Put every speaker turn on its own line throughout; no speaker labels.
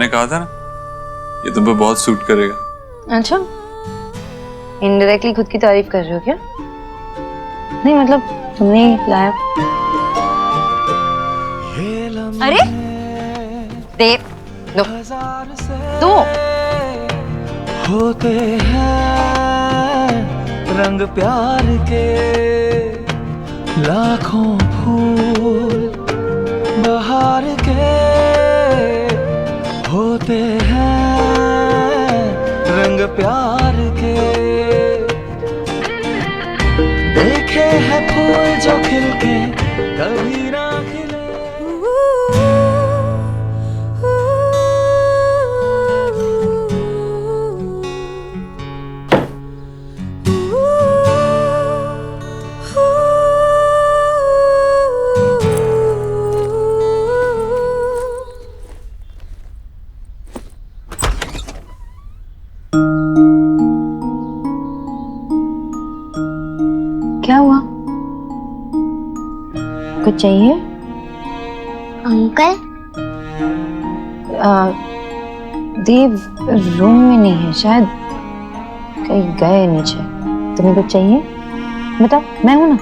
मैंने कहा था ना, ये तुम पे बहुत सूट करेगा।
अच्छा, इनडायरेक्टली खुद की तारीफ कर रहे हो क्या? नहीं मतलब तुमने ही लाया। अरे दे दो दो।
होते हैं रंग प्यार के लाखों फूल बहार के, होते हैं रंग प्यार के। देखे हैं फूल जो खिल के कभी ना खिले।
क्या हुआ? कुछ चाहिए?
अंकल
देव रूम में नहीं है, शायद कहीं गए नीचे। तुम्हें कुछ चाहिए? बताओ, मैं हूं ना,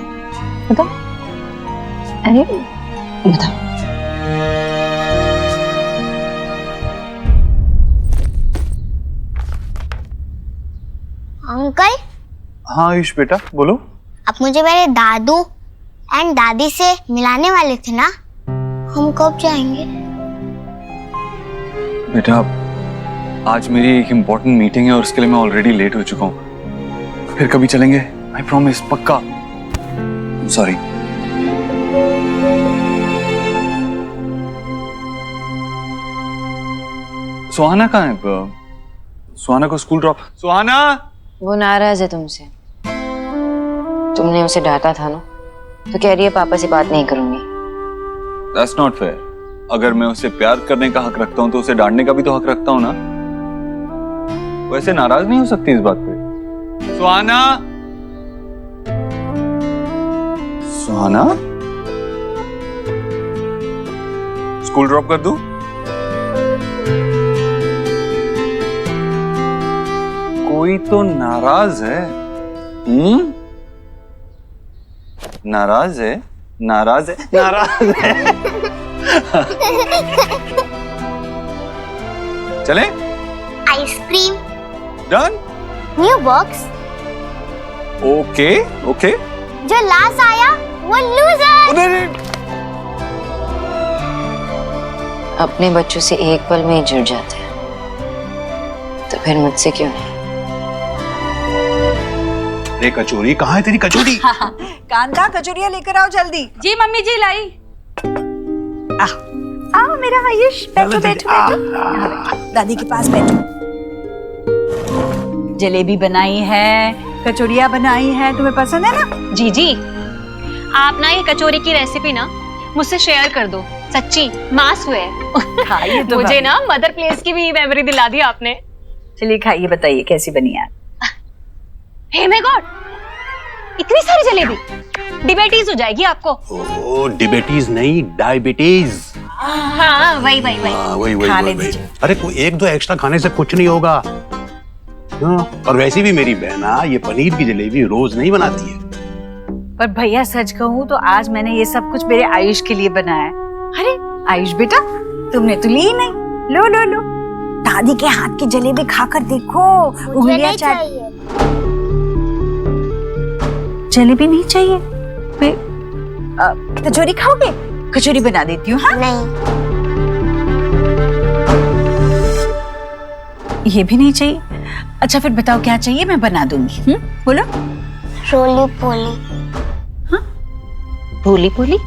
बताओ। अरे बताओ।
अंकल
हाँ आयुष बेटा बोलो।
आप मुझे मेरे दादू एंड दादी से मिलाने वाले थे ना, हम कब जाएंगे?
बेटा आज मेरी एक इम्पोर्टेंट मीटिंग है और उसके लिए मैं ऑलरेडी लेट हो चुका हूँ। फिर कभी चलेंगे, आई प्रॉमिस, पक्का। सॉरी। सुहाना कहाँ है? सुहाना को स्कूल ड्रॉप। सुहाना,
वो नाराज है तुमसे। तुमने उसे डांटा था ना, तो कह रही है पापा से बात नहीं करूंगी।
That's not fair। अगर मैं उसे प्यार करने का हक रखता हूँ तो उसे डांटने का भी तो हक रखता हूँ ना। वैसे नाराज नहीं हो सकती इस बात पे। सुहाना, सुहाना, स्कूल ड्रॉप कर दूं? कोई तो नाराज है। नाराज है, नाराज है, नाराज है। चले?
Ice cream.
Done?
New box.
Okay okay.
जो लास्ट आया वो लूजर।
अपने बच्चों से एक पल में ही जुड़ जाते हैं, तो फिर मुझसे क्यों नहीं?
रे कचौरी, कहाँ है तेरी कचौरी?
कांता, कचौरियां लेकर आओ जल्दी।
जी मम्मी जी लाई।
आओ मेरा आयुष, बैठो बैठो बैठो। दादी के पास बैठो। जलेबी बनाई है, कचौरियां बनाई है, तुम्हें पसंद है ना?
जी जी, आप ना ये कचौरी की रेसिपी ना मुझसे शेयर कर दो, सच्ची मास हुए।
खाइए तो
मुझे ना मदर प्लेस की भी मेमोरी दिला दी आपने।
चलिए खाइए, बताइए कैसी बनी है।
हे माय गॉड, इतनी सारी जलेबी, डिबेटीज हो जाएगी आपको।
ओ डिबेटीज नहीं, डायबिटीज।
हाँ वही वही वही।
वही
खाने
वही।
दीजिए।
अरे कोई एक दो एक्स्ट्रा खाने से कुछ नहीं होगा। और वैसे भी मेरी बहना ये पनीर की जलेबी रोज नहीं बनाती है।
पर भैया सच कहूँ तो आज मैंने ये सब कुछ मेरे आयुष के लिए बनाया है। अरे आयुष बेटा, तुमने तो ली ही नहीं। लो लो लो, दादी के हाथ की जलेबी खाकर देखो।
मुझे नहीं चाहिए।
जलेबी नहीं चाहिए? फिर कचौरी खाओगे? कचौरी बना देती हूँ। हाँ
नहीं।
ये भी नहीं चाहिए? अच्छा फिर बताओ क्या चाहिए, मैं बना दूंगी। बोलो।
रोली पोली।
भोली भोली?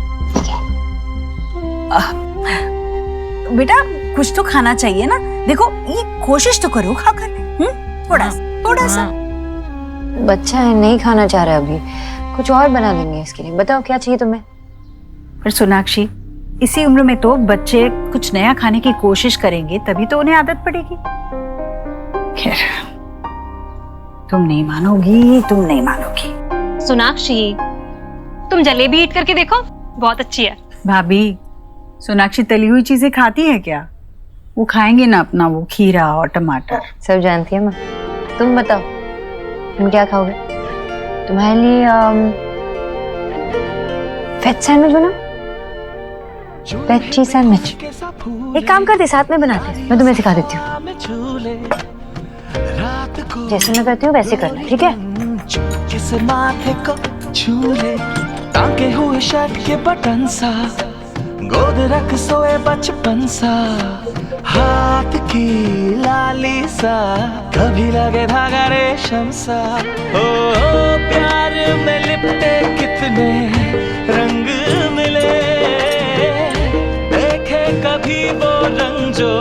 बेटा कुछ तो खाना चाहिए ना, देखो ये कोशिश तो करो खाकर। थोड़ा सा।
बच्चा है, नहीं खाना चाह रहा अभी, कुछ और बना देंगे इसके लिए। बताओ क्या चाहिए तुम्हें?
पर सोनाक्षी, इसी उम्र में तो बच्चे कुछ नया खाने की कोशिश करेंगे, तभी तो उन्हें आदत पड़ेगी। खैर, तुम नहीं मानोगी, तुम नहीं मानोगी।
सोनाक्षी, तुम जलेबी ईट करके देखो, बहुत अच्छी है।
भाभी, सोनाक्षी तली हुई चीजें खाती है क्या? वो खाएंगे ना अपना वो खीरा और टमाटर।
सब जानती है माँ। तुम बताओ तुम क्या खाओगे? तुम्हारे लिए वेज सैंडविच बनाओ, वेज चीज सैंडविच। एक काम करते साथ में बनाते, मैं तुम्हें सिखा देती हूँ। जैसे मैं करती हूँ वैसे करना, ठीक है?
किस माथे को छूले, टांके हुए शर्ट के बटन सा, गोद रख सोए बचपन सा, हाथ की लाली सा, कभी लगे धागा रेशम सा। ओ प्यार में लिपटे कितने रंग मिले, देखे कभी वो रंग जो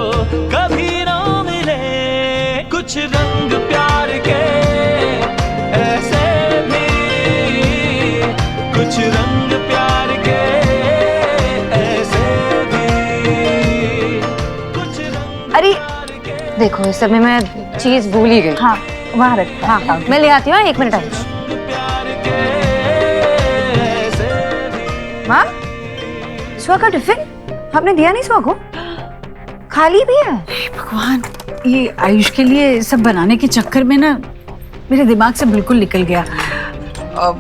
कभी ना मिले। कुछ रंग प्यार के ऐसे भी, कुछ रंग प्यार के ऐसे भी, कुछ रंग
अरे देखो इस समय मैं चीज भूल ही गई।
हाँ वहाँ रख।
हाँ मैं ले आती हूँ, 1 मिनट आई।
प्यार के ऐसे भी।
माँ सुहा का टिफिन आपने दिया नहीं? सुहा को खाली भी है।
भगवान, ये आयुष के लिए सब बनाने के चक्कर में ना मेरे दिमाग से बिल्कुल निकल गया।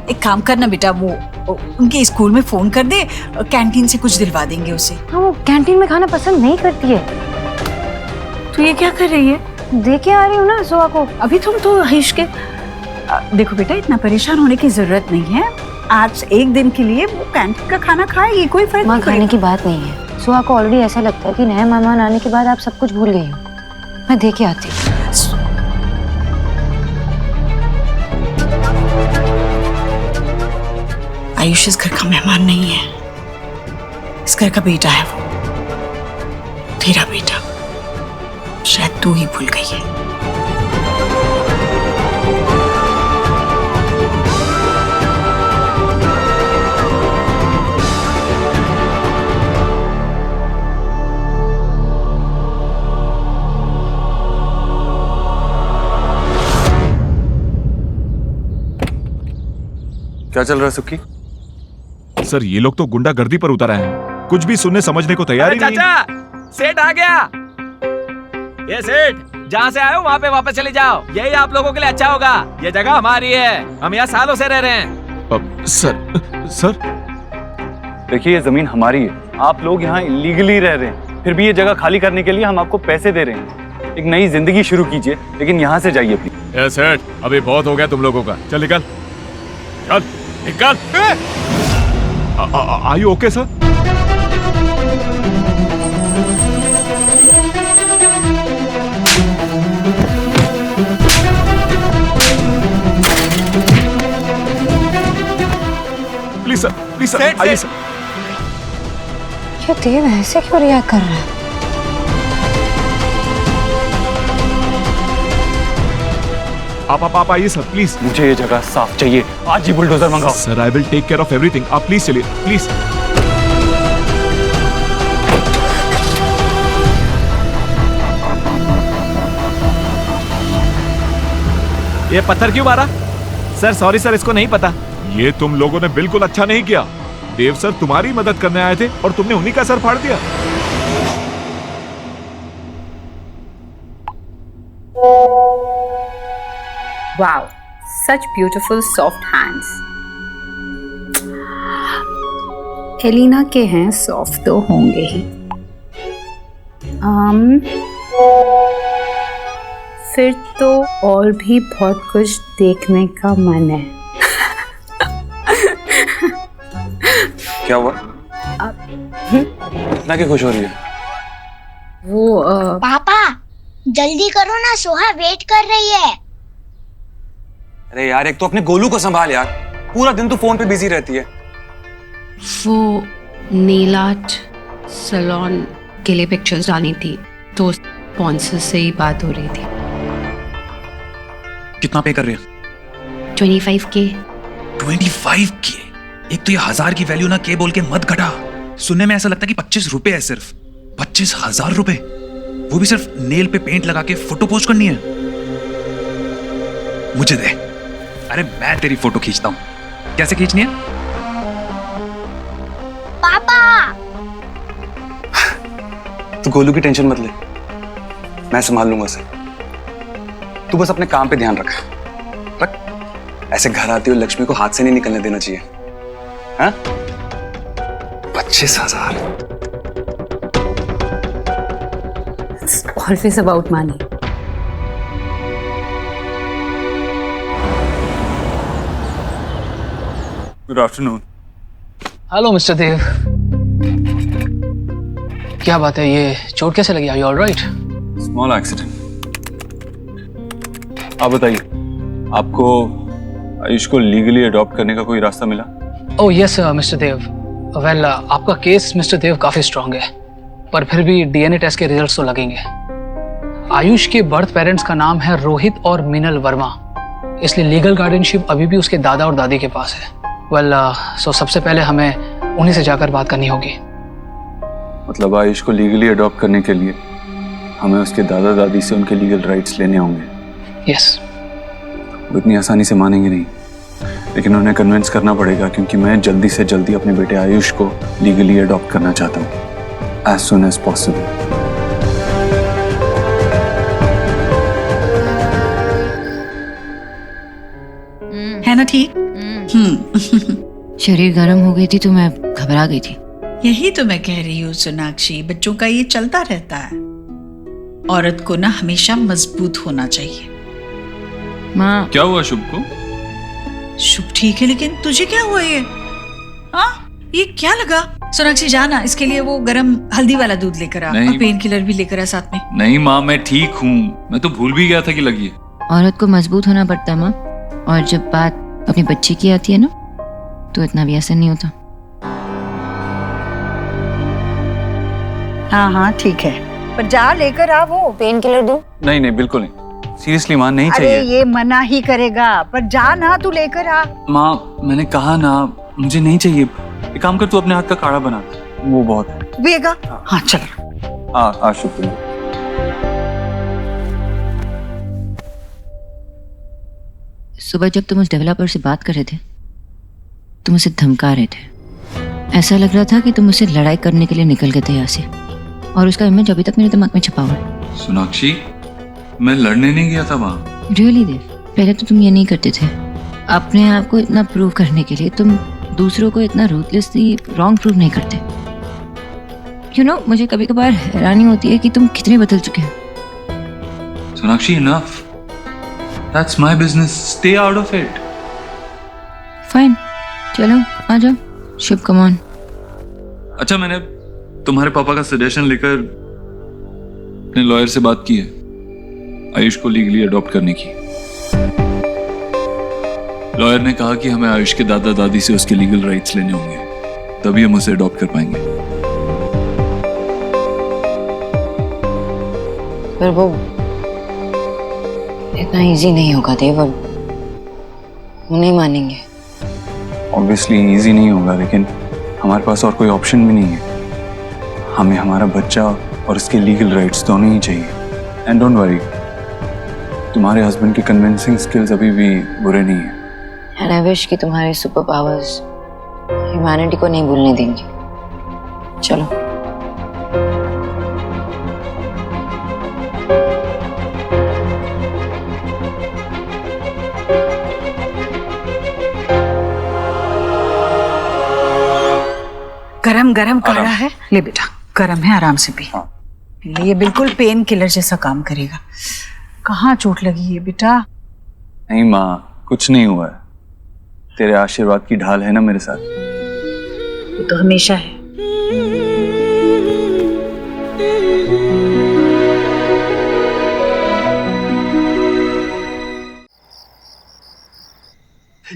एक काम करना बेटा, वो उनके स्कूल में फोन कर दे, कैंटीन से कुछ दिलवा देंगे उसे।
हाँ वो कैंटीन में खाना पसंद नहीं करती है।
तो ये क्या कर रही है?
दे के आ रही हूँ ना सुहा को।
अभी तुम तो आयुष के देखो बेटा, इतना परेशान होने की जरूरत नहीं है। आज एक दिन के लिए वो कैंटीन का खाना खाएगी, कोई फर्क
माँ
नहीं
खाने
पड़ेगा।
की बात नहीं है। सुहा को ऑलरेडी ऐसा लगता है कि नए मेहमान आने के बाद आप सब कुछ भूल गई हो। मैं दे के आती हूँ।
आयुष इस घर का मेहमान नहीं है, इस घर का बेटा है वो, तेरा बेटा। शायद तू ही भूल गई है।
क्या चल रहा है सुक्की?
सर ये लोग तो गुंडागर्दी पर उतर आए हैं, कुछ भी सुनने समझने को तैयार ही नहीं।
चाचा सेठ आ गया। ये सेठ, जहाँ से आए हो वहाँ पे वापस चले जाओ, यही आप लोगों के लिए अच्छा होगा। ये जगह हमारी है, हम यहाँ सालों से रह रहे हैं।
सर
देखिए ये जमीन हमारी है, आप लोग यहाँ इलीगली रह रहे हैं, फिर भी ये जगह खाली करने के लिए हम आपको पैसे दे रहे हैं। एक नई जिंदगी शुरू कीजिए, लेकिन यहाँ से जाइए प्लीज।
ए सेठ, अभी बहुत हो गया तुम लोगों का, चल निकल, चल निकल। Are you okay sir? Please sir आइए सर।
ये देव ऐसे क्यों रिएक्ट कर रहा है?
आप आइए सर प्लीज।
मुझे ये जगह साफ चाहिए, आज ही बुलडोजर मंगाओ।
Sir I will take care of everything, आप प्लीज चलिए प्लीज।
ये पत्थर क्यों मारा? सर सॉरी सर, इसको नहीं पता।
ये तुम लोगों ने बिल्कुल अच्छा नहीं किया। देव सर तुम्हारी मदद करने आए थे और तुमने उन्हीं का सर फाड़ दिया।
Wow, such beautiful soft hands. Elina के हैं, सॉफ्ट तो होंगे ही। फिर तो और भी बहुत कुछ देखने का मन है।
क्या हुआ? इतना क्यों खुश हो रही है?
वो
पापा जल्दी करो ना, सोहा वेट कर रही है।
अरे यार, एक तो अपने गोलू को संभाल यार, पूरा दिन तो फोन पे बिजी रहती है।
वो नेल आर्ट सैलून के लिए पिक्चर्स डाली थी, तो स्पॉन्सर से ही बात हो रही थी।
कितना पे कर रहे हैं?
25K।
25K? एक तो ये 1000 की वैल्यू ना के बोल के मत घटा। सुनने में ऐसा लगता है कि 25 रुपए है, सिर्फ 25,000 रुपए, वो भी सिर्फ नेल पे पेंट लगा के फोटो पोस्ट करनी है। मुझे दे, अरे मैं तेरी फोटो खींचता हूं। कैसे खींचनी है?
पापा
तू गोलू की टेंशन मत ले,
मैं संभाल लूंगा उसे। तू बस अपने काम पे ध्यान रख। ऐसे घर आती हुई लक्ष्मी को हाथ से नहीं निकलने देना चाहिए। हाँ? 25,000।
It's always about money.
Good afternoon.
Hello mister Dev, क्या बात है, ये चोट कैसे लगी? Are you alright?
Small accident. आप बताइए, आपको आयुष को लीगली अडॉप्ट करने का कोई रास्ता मिला?
ओह यस मिस्टर देव। वेल आपका केस मिस्टर देव काफी स्ट्रांग है, पर फिर भी डीएनए टेस्ट के रिजल्ट्स तो लगेंगे। आयुष के बर्थ पेरेंट्स का नाम है रोहित और मीनल वर्मा, इसलिए लीगल गार्डियनशिप अभी भी उसके दादा और दादी के पास है। वेल सो सबसे पहले हमें उन्हीं से जाकर बात करनी होगी।
मतलब आयुष को लीगली अडॉप्ट करने के लिए हमें उसके दादा दादी से उनके लीगल राइट्स लेने होंगे?
यस।
वो इतनी आसानी से मानेंगे नहीं, लेकिन उन्हें कन्विंस करना पड़ेगा, क्योंकि मैं जल्दी से जल्दी अपने बेटे आयुष को लीगली अडॉप्ट करना चाहता हूँ, एज सुन एज पॉसिबल।
है ना ठीक?
शरीर गर्म हो गई थी तो मैं घबरा गई थी।
यही तो मैं कह रही हूँ सोनाक्षी, बच्चों का ये चलता रहता है। औरत को ना हमेशा मजबूत होना चाहिए।
माँ
क्या हुआ शुभ को?
शुभ ठीक है, लेकिन तुझे क्या हुआ ये? हाँ ये क्या लगा? सोनाक्षी जाना इसके लिए वो गरम हल्दी वाला दूध लेकर आ और पेन किलर भी लेकर आ साथ में।
नहीं माँ, मैं ठीक हूँ, मैं तो भूल भी गया था कि लगी है।
औरत को मजबूत होना पड़ता है माँ, और जब बात अपने बच्चे की आती है ना, तो इतना भी आसान नहीं होता।
हाँ हाँ ठीक है, पर जा लेकर आ वो पेन किलर दूं।
नहीं नहीं बिल्कुल नहीं, सीरियसली माँ नहीं
अरे
चाहिए।
ये मना ही करेगा, पर जा ना तू लेकर आ।
माँ मैंने कहा ना, मुझे नहीं चाहिए। एक काम कर, तू अपने हाथ का काढ़ा बना, वो बहुत है।
पिएगा? हाँ चल।
हाँ शुक्रिया।
सुबह जब तुम उस डेवलपर से बात कर रहे थे, तुम उसे धमका रहे थे। ऐसा लग रहा था कि तुम उससे लड़ाई करने के लिए निकल गए थे यहाँ से, और उसका इमेज अभी तक मेरे दिमाग में छपा हुआ है।
सोनाक्षी, मैं लड़ने नहीं गया था वहां।
रियली देव, पहले तो तुम ये नहीं करते थे। अपने आप को इतना प्रूव करने के लिए तुम दूसरों को इतना रूथलेसली रॉन्ग प्रूव नहीं करते। यू नो, मुझे कभी कभार हैरानी होती है कि तुम कितने बदल चुके हो।
Sonakshi, enough. That's my business, stay out of it.
Fine, चलो आ जाओ। शुभ, कम ऑन।
अच्छा, मैंने तुम्हारे पापा का सजेशन लेकर अपने लॉयर से बात की है आयुष को लीगली अडॉप्ट करने की। लॉयर ने कहा कि हमें आयुष के दादा दादी से उसके लीगल राइट्स लेने होंगे, तभी हम उसे अडॉप्ट कर पाएंगे।
पर वो इतना इजी नहीं होगा देव, अब वो नहीं मानेंगे।
ऑब्वियसली इजी नहीं होगा, लेकिन हमारे पास और कोई ऑप्शन भी नहीं है। हमें हमारा बच्चा और उसके लीगल राइट्स दोनों ही चाहिए। एंड डोंट वरी, तुम्हारे हस्बैंड की कन्विंसिंग स्किल्स अभी भी बुरे नहीं है।
एंड आई विश कि तुम्हारे सुपर पावर्स ह्यूमैनिटी को नहीं भूलने देंगे। चलो।
गरम गरम काढ़ा है, ले बेटा, गरम है, आराम से पी। ये बिल्कुल पेन किलर जैसा काम करेगा। कहाँ चोट लगी है बेटा?
नहीं माँ, कुछ नहीं हुआ है। तेरे आशीर्वाद की ढाल है ना मेरे साथ।
वो तो हमेशा है।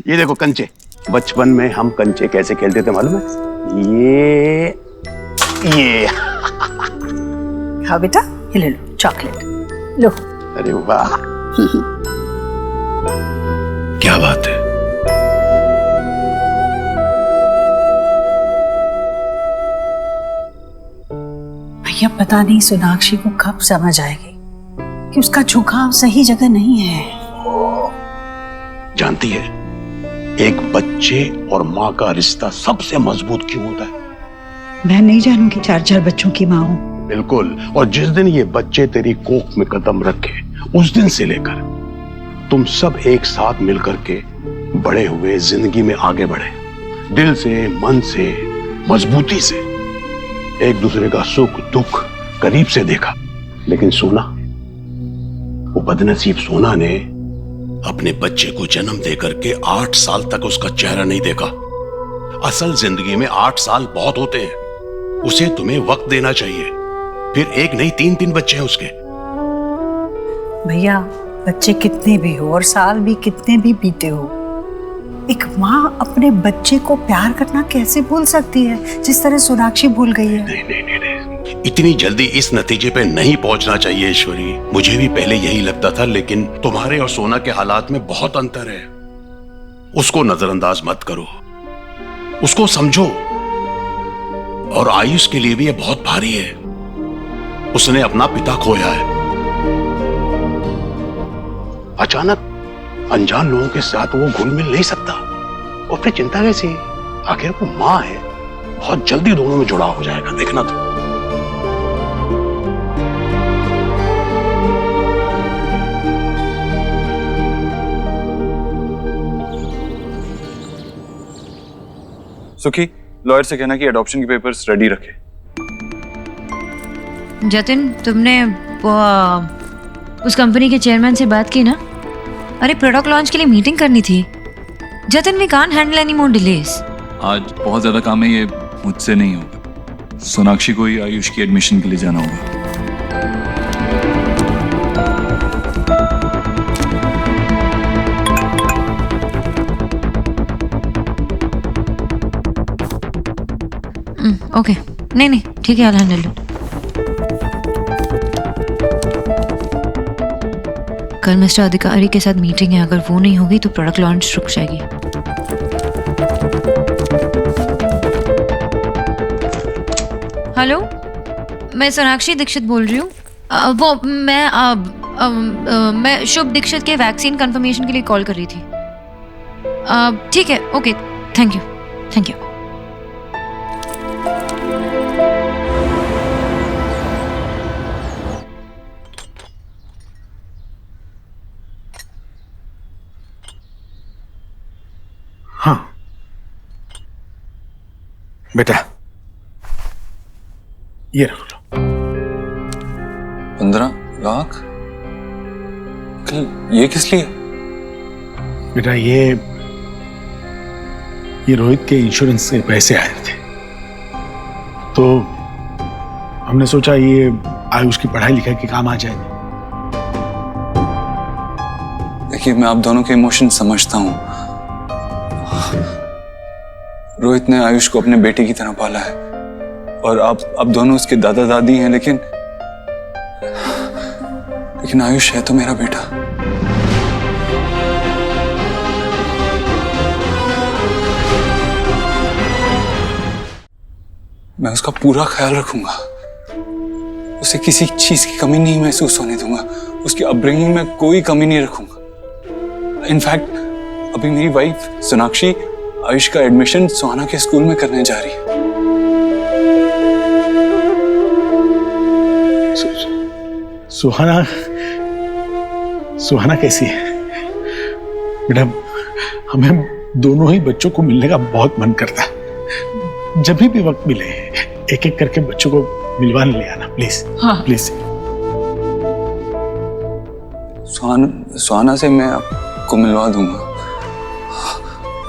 ये देखो कंचे, बचपन में हम कंचे कैसे खेलते थे मालूम है? ये
हाँ बेटा, ये ले लो चॉकलेट, लो।
अरे वाह, क्या बात है।
भैया पता नहीं सोनाक्षी को कब समझ आएगी कि उसका झुकाव सही जगह नहीं है।
जानती है, एक बच्चे और माँ का रिश्ता सबसे मजबूत क्यों होता है?
मैं नहीं जानूंगी, 4 बच्चों की माँ हूं।
बिल्कुल। और जिस दिन ये बच्चे तेरी कोख में कदम रखे उस दिन से लेकर तुम सब एक साथ मिलकर के बड़े हुए, जिंदगी में आगे बढ़े, दिल से, मन से, मजबूती से, एक दूसरे का सुख दुख करीब से देखा। लेकिन सोना, वो बदनसीब सोना ने अपने बच्चे को जन्म देकर के 8 साल तक उसका चेहरा नहीं देखा। असल जिंदगी में 8 साल बहुत होते हैं, उसे तुम्हें वक्त देना चाहिए। फिर एक नहीं 3 बच्चे हैं उसके।
भैया, बच्चे कितने भी हो और साल भी कितने भी बीते हो, एक माँ अपने बच्चे को प्यार करना कैसे भूल सकती है जिस तरह सोनाक्षी भूल गई है?
नहीं, इतनी जल्दी इस नतीजे पे नहीं पहुंचना चाहिए ईश्वरी। मुझे भी पहले यही लगता था, लेकिन तुम्हारे और सोना के हालात में बहुत अंतर है। उसको नजरअंदाज मत करो, उसको समझो। और आयुष के लिए भी ये बहुत भारी है, उसने अपना पिता खोया है। अचानक अनजान लोगों के साथ वो घुल मिल नहीं सकता, और फिर चिंता कैसी? आखिर वो मां है, बहुत जल्दी दोनों में जुड़ाव हो जाएगा, देखना तो।
सुखी, लॉयर से कहना कि एडॉप्शन के पेपर्स रेडी रखे।
जतिन, तुमने उस कंपनी के चेयरमैन से बात की ना? अरे प्रोडक्ट लॉन्च के लिए मीटिंग करनी थी। Jatin, we can't handle any more delays.
आज बहुत ज्यादा काम है, ये मुझसे नहीं होगा। सोनाक्षी को ही आयुष की एडमिशन के लिए जाना होगा।
ओके, नहीं ठीक है, I'll handle it। कल मिस्टर अधिकारी के साथ मीटिंग है, अगर वो नहीं होगी तो प्रोडक्ट लॉन्च रुक जाएगी। हेलो, मैं सोनाक्षी दीक्षित बोल रही हूँ। वो मैं शुभ दीक्षित के वैक्सीन कंफर्मेशन के लिए कॉल कर रही थी। ठीक है, ओके, थैंक यू।
हाँ बेटा, ये रख लो।
15 लाख? ये किस लिए?
बेटा, ये रोहित के इंश्योरेंस के पैसे आए थे, तो हमने सोचा ये आयुष की पढ़ाई लिखाई के काम आ जाएंगे।
देखिए, मैं आप दोनों के इमोशन समझता हूं। रोहित ने आयुष को अपने बेटे की तरह पाला है, और आप दोनों उसके दादा दादी हैं, लेकिन आयुष है तो मेरा बेटा। मैं उसका पूरा ख्याल रखूंगा, उसे किसी चीज की कमी नहीं महसूस होने दूंगा, उसकी अपब्रिंगिंग में कोई कमी नहीं रखूंगा। इनफैक्ट अभी मेरी वाइफ सोनाक्षी आयुष का एडमिशन सुहाना के स्कूल में करने जा रही है।
सुहाना कैसी है? बेटा, हमें दोनों ही बच्चों को मिलने का बहुत मन करता है। जब भी वक्त मिले एक एक करके बच्चों को मिलवाने ले आना, प्लीज। हाँ। प्लीज।
सुहाना से मैं आपको मिलवा दूंगा,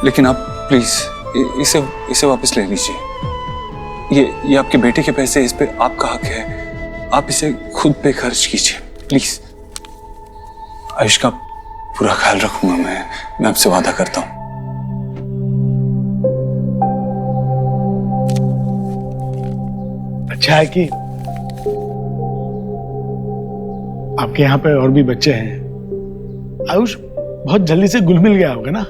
लेकिन आप प्लीज इसे वापस ले लीजिए। ये आपके बेटे के पैसे, इस पे आपका हक है, आप इसे खुद पे खर्च कीजिए प्लीज। आयुष का पूरा ख्याल रखूंगा मैं आपसे वादा करता हूं।
अच्छा है कि आपके यहाँ पे और भी बच्चे हैं। आयुष बहुत जल्दी से घुल मिल गया होगा ना?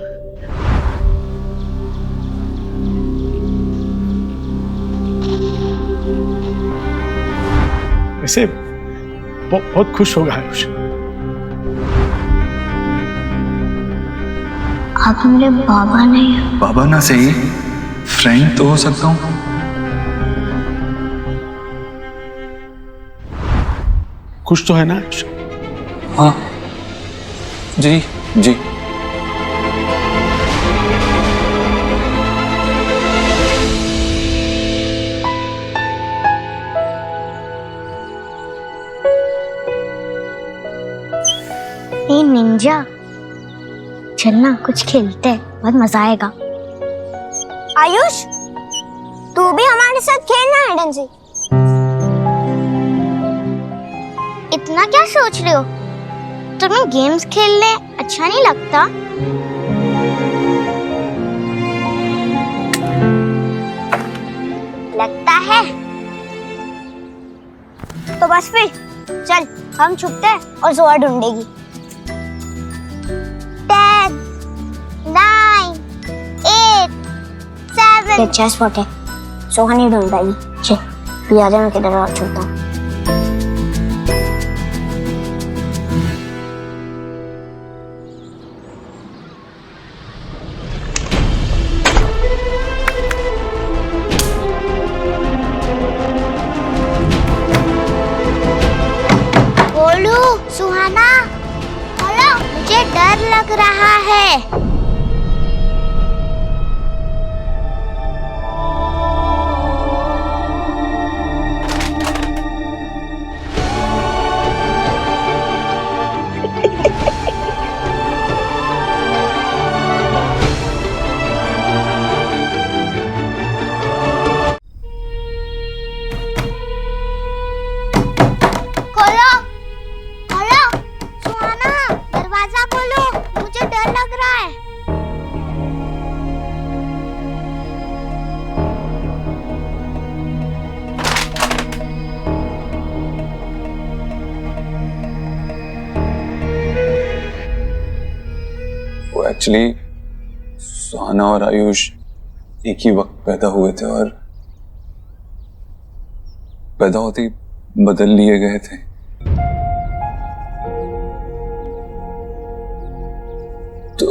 वैसे बहुत खुश होगा आयुष।
आप मेरे बाबा नहीं हैं।
बाबा ना सही, फ्रेंड तो हो सकता हूं।
खुश तो है ना?
हाँ जी जी।
ए निंजा, चलना कुछ खेलते हैं, बहुत मजा आएगा। आयुष, तू भी हमारे साथ खेलना हाइड एंड सीक। इतना क्या सोच रहे हो? तुम्हें गेम्स खेलने अच्छा नहीं लगता? लगता है तो बस फिर चल, हम छुपते हैं और जोआ ढूंढेगी। 10, 9, 8, 7। ये अच्छा स्पॉट है, सोहा नहीं ढूंढ पाएगी। चल पिया जा, मैं किधर और छुपता हूँ। सुहाना, बोलो, मुझे डर लग रहा है।
एक्चुअली सुहाना और आयुष एक ही वक्त पैदा हुए थे और पैदा होते ही बदल लिए गए थे। तो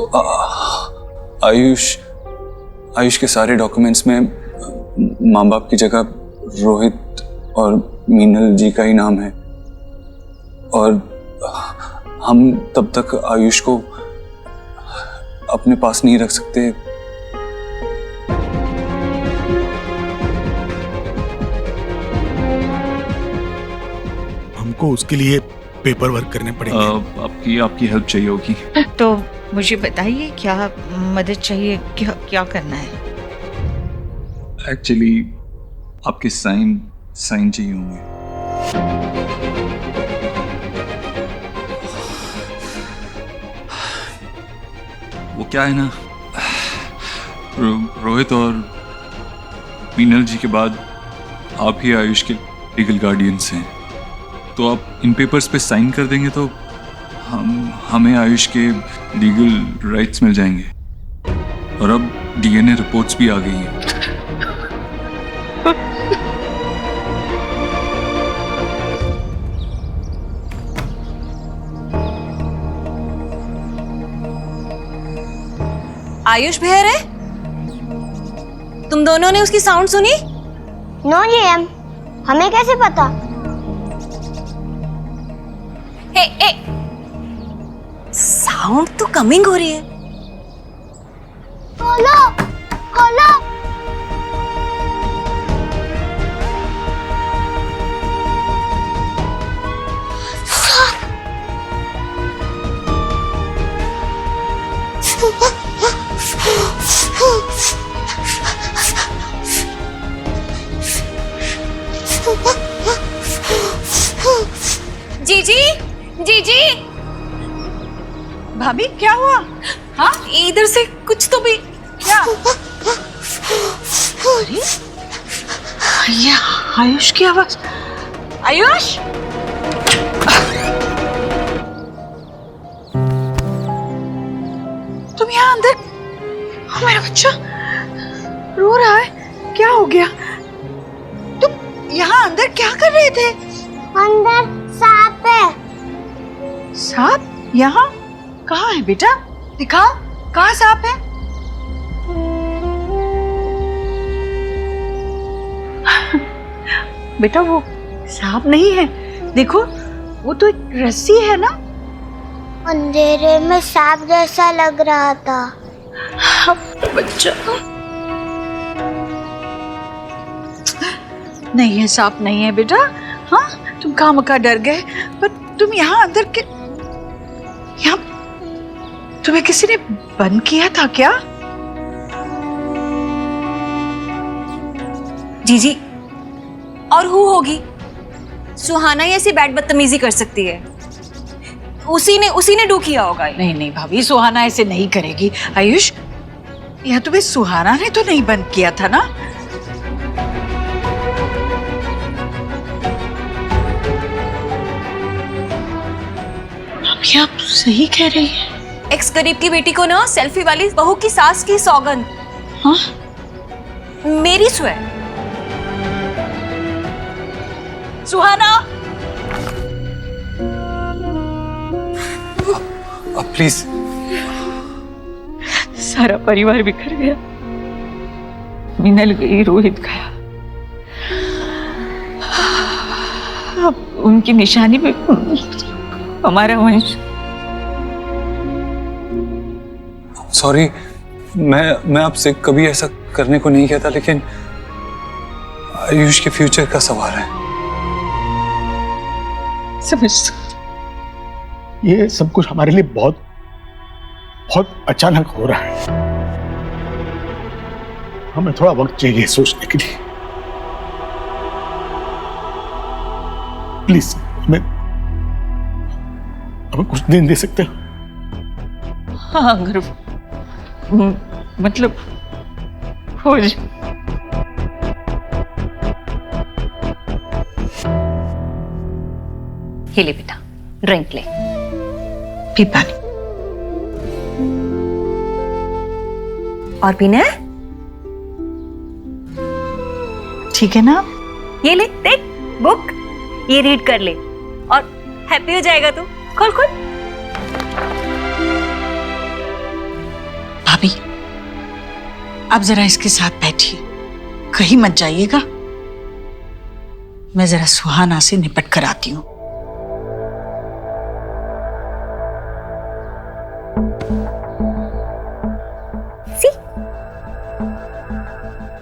आयुष के सारे डॉक्यूमेंट्स में माँ बाप की जगह रोहित और मीनल जी का ही नाम है और हम तब तक आयुष को अपने पास नहीं रख सकते।
हमको उसके लिए पेपर वर्क करने पड़ेंगे।
आपकी हेल्प चाहिए होगी।
तो मुझे बताइए क्या मदद चाहिए, क्या करना है?
एक्चुअली आपके साइन चाहिए होंगे। वो क्या है ना, रोहित और मीनल जी के बाद आप ही आयुष के लीगल गार्डियंस हैं, तो आप इन पेपर्स पे साइन कर देंगे तो हमें आयुष के लीगल राइट्स मिल जाएंगे। और अब डीएनए रिपोर्ट्स भी आ गई हैं।
आयुष बेहर है? तुम दोनों ने उसकी साउंड सुनी?
नो जीएम, हमें कैसे पता?
साउंड तो कमिंग हो रही है।
खोलो, खोलो।
जीजी,
भाभी क्या हुआ? हाँ,
इधर से कुछ तो भी।
क्या? अरे ये आयुष की आवाज। आयुष, तुम यहाँ अंदर? मेरा बच्चा रो रहा है, क्या हो गया? तुम यहाँ अंदर क्या कर रहे थे?
अंदर सांप है।
सांप? यहाँ कहाँ है बेटा? दिखाओ, कहाँ सांप है? बेटा वो सांप नहीं है, देखो वो तो एक रस्सी है ना।
अंधेरे में सांप जैसा लग रहा था।
बच्चा नहीं है, सांप नहीं है बेटा। हाँ, तुम खामखा डर गए, पर तुम यहाँ अंदर के यहाँ तुम्हें किसी ने बंद किया था क्या?
जीजी, और हु होगी? सुहाना ही ऐसी बैड बदतमीजी कर सकती है। उसी ने डू किया होगा।
नहीं नहीं भाभी, सुहाना ऐसे नहीं करेगी। आयुष, यह तुम्हें सुहाना ने तो नहीं बंद किया था ना? आप सही कह रही है।
एक्स गरीब की बेटी को ना सेल्फी वाली बहू की सास की सौगंध।
हाँ?
मेरी स्वे। सुहाना,
प्लीज।
सारा परिवार बिखर गया। मिनल गई, रोहित गया, अब उनकी निशानी पे हमारा वंश।
सॉरी, मैं आपसे कभी ऐसा करने को नहीं कहता, लेकिन आयुष के फ्यूचर का सवाल है।
समझ,
ये सब कुछ हमारे लिए बहुत बहुत अचानक हो रहा है। हमें थोड़ा वक्त चाहिए सोचने के लिए। प्लीज हमें कुछ दिन दे सकते हो?
हाँ, अगर मतलब हो जाए।
ये ले बेटा, ड्रिंक ले।
पी पानी।
और पीना है?
ठीक है ना?
ये ले, देख बुक, ये रीड कर ले और हैप्पी हो जाएगा तू। खोल खोल।
भाभी, आप जरा इसके साथ बैठिए, कहीं मत जाइएगा। मैं जरा सुहाना से निपट कर आती हूँ।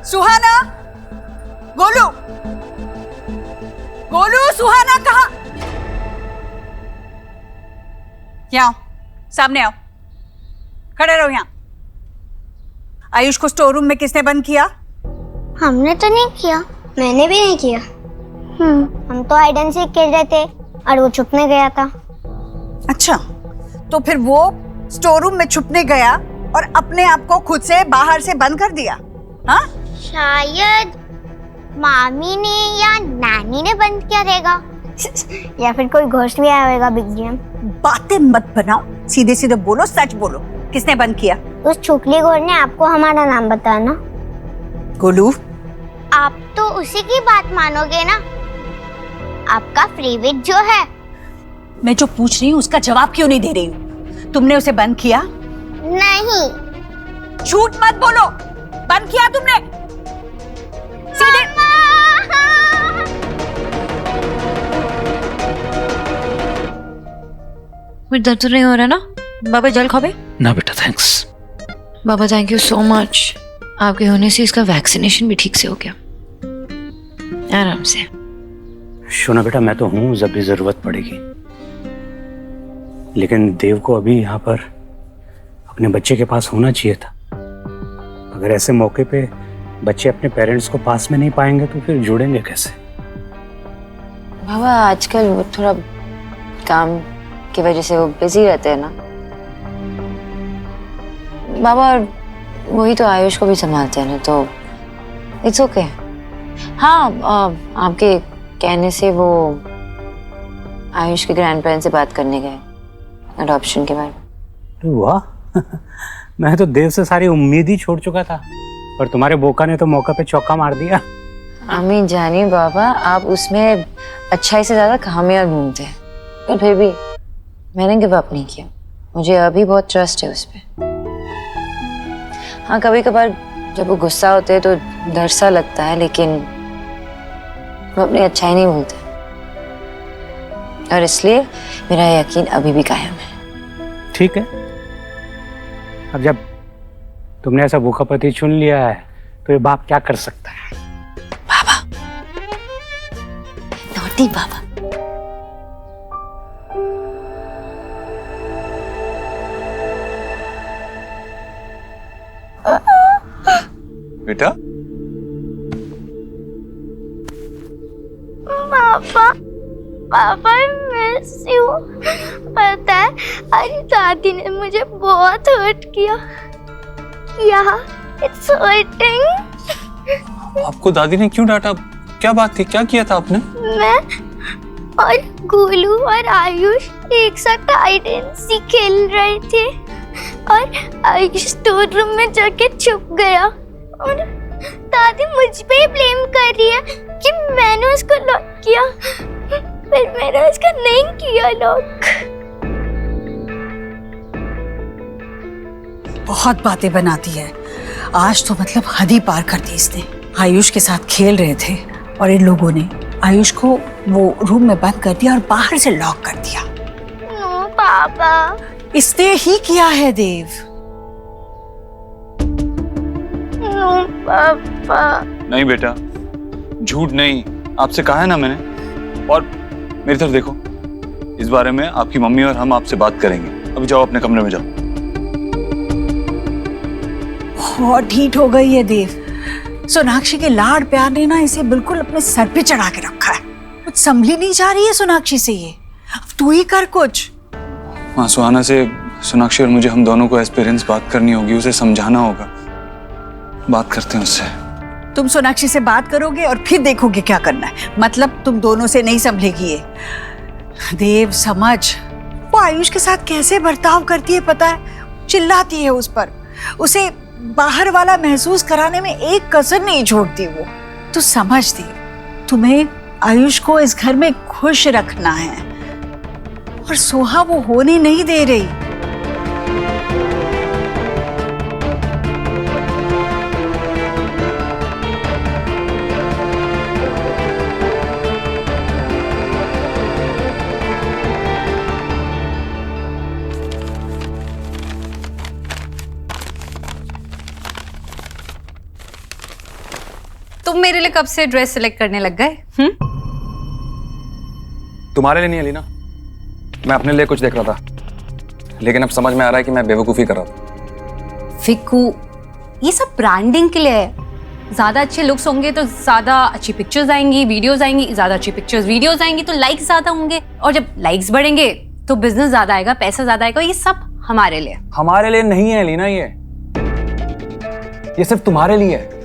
सुहाना, गोलू, गोलू, सुहाना कहाँ? यहाँ आओ, सामने आओ, खड़े रहो यहाँ। आयुष को स्टोर रूम में किसने बंद किया?
हमने तो नहीं किया। मैंने भी नहीं किया। हम तो हाइड एंड सीक खेल रहे थे और वो छुपने गया था।
अच्छा, तो फिर वो स्टोर रूम में छुपने गया और अपने आप को खुद से बाहर से बंद कर दिया? हाँ?
शायद मामी ने या नानी ने बंद किया रहेगा। या फिर कोई घोस्ट भी आया होगा बिग गेम।
बातें मत बनाओ, सीधे सीधे बोलो, सच बोलो, किसने बंद किया?
उस छुपली घोर ने आपको हमारा नाम बताया ना।
गोलू,
आप तो उसी की बात मानोगे ना। आपका फेवरेट जो है।
मैं जो पूछ रही हूँ उसका जवाब क्यों नहीं दे रही हूँ? तुमने उसे बंद किया?
नहीं।
झूठ मत बोलो, बंद किया तुमने। सीधे
कुछ दर्द तो नहीं हो रहा ना? बाबा जल खावे?
ना बेटा, thanks.
Baba thank you so much. आपके होने से इसका वैक्सीनेशन भी ठीक से हो गया, आराम से।
शोना बेटा, मैं तो हूं, जब भी जरूरत पड़ेगी। लेकिन देव को अभी यहाँ पर अपने बच्चे के पास होना चाहिए था। अगर ऐसे मौके पे बच्चे अपने पेरेंट्स को पास में नहीं पाएंगे तो फिर जुड़ेंगे कैसे?
बाबा आजकल वो थोड़ा काम की वजह से वो बिजी रहते हैं ना बाबा, वही तो आयुष को भी संभालते हैं ना, तो इट्स ओके। हाँ, आपके कहने से वो आयुष के ग्रैंड पेरेंट्स से बात करने गए अडॉप्शन के बारे में।
वाह, मैं तो देव से सारी उम्मीद ही छोड़ चुका था, पर तुम्हारे बोका ने तो मौका पे चौका मार दिया।
अम्मी जानी बाबा, आप उसमें अच्छाई से ज्यादा खामियां ढूंढते हैं, पर फिर भी मैंने गिव अप नहीं किया। मुझे अभी बहुत ट्रस्ट है उस पर। हाँ, कभी कभार जब वो गुस्सा होते हैं तो डर सा लगता है, लेकिन वो अपनी अच्छाई नहीं भूलते। और इसलिए मेरा यकीन अभी भी कायम है।
ठीक है, अब जब तुमने ऐसा भूखा पति चुन लिया है तो ये बाप क्या कर सकता है?
बाबा, नॉटी बाबा।
बेटा,
पापा पापा मिस यू। पता है अरे दादी ने मुझे बहुत हर्ट किया। It's hurting.
आपको दादी ने क्यों डांटा? क्या बात थी? क्या किया था आपने?
मैं और गोलू और आयुष एक साथ हाइड एंड सीक खेल रहे थे और आयुष स्टोर रूम में जाके छुप गया और दादी मुझ पे ब्लेम कर रही है कि मैंने उसको लॉक किया, पर मैंने उसका नहीं किया लॉक।
बहुत बातें बनाती है। आज तो मतलब हद ही पार कर दी इसने। आयुष के साथ खेल रहे थे और इन लोगों ने आयुष को वो रूम में बंद कर दिया और बाहर से लॉक कर दिया।
नो पापा,
इसने ही किया है देव।
नो पापा।
नहीं बेटा, झूठ नहीं, आपसे कहा है ना मैंने। और मेरी तरफ देखो, इस बारे में आपकी मम्मी और हम आपसे बात करेंगे। अभी जाओ अपने कमरे में जाओ।
बहुत ढीठ हो गई है देव। सोनाक्षी के लाड़ प्यार ने ना इसे बिल्कुल अपने सर पे चढ़ा के रखा है। कुछ संभली नहीं जा रही है सोनाक्षी से ये। अब तू ही कर कुछ।
हाँ, सुहाना से सोनाक्षी और मुझे हम दोनों को एज पेरेंट्स बात करनी होगी, उसे समझाना होगा। बात करते हैं उससे।
तुम सोनाक्षी से बात करोगे और फिर देखोगे क्या करना है। मतलब तुम दोनों से नहीं संभलेगी ये। देव समझ, वो आयुष के साथ कैसे बर्ताव करती है पता है? चिल्लाती है उस पर, उसे बाहर वाला महसूस कराने में एक कसर नहीं छोड़ती वो। तो समझ दे, तुम्हें आयुष को इस घर में खुश रखना है और सोहा वो होने नहीं दे रही।
तुम मेरे लिए कब से ड्रेस सिलेक्ट करने लग गए?
तुम्हारे लिए नहीं अलीना, मैं अपने लिए कुछ देख रहा था, लेकिन अब समझ में आ रहा है कि मैं बेवकूफी कर रहा था।
फिक्कू, ये सब ब्रांडिंग के लिए है। ज्यादा अच्छे लुक्स होंगे तो ज्यादा अच्छी पिक्चर्स आएंगी, वीडियोस आएंगी। ज्यादा अच्छी पिक्चर्स वीडियोस आएंगी तो लाइक्स ज्यादा होंगे, और जब लाइक्स बढ़ेंगे तो बिजनेस ज्यादा आएगा, पैसा ज्यादा आएगा। ये सब हमारे लिए।
हमारे लिए नहीं है अलीना, ये सिर्फ तुम्हारे लिए है।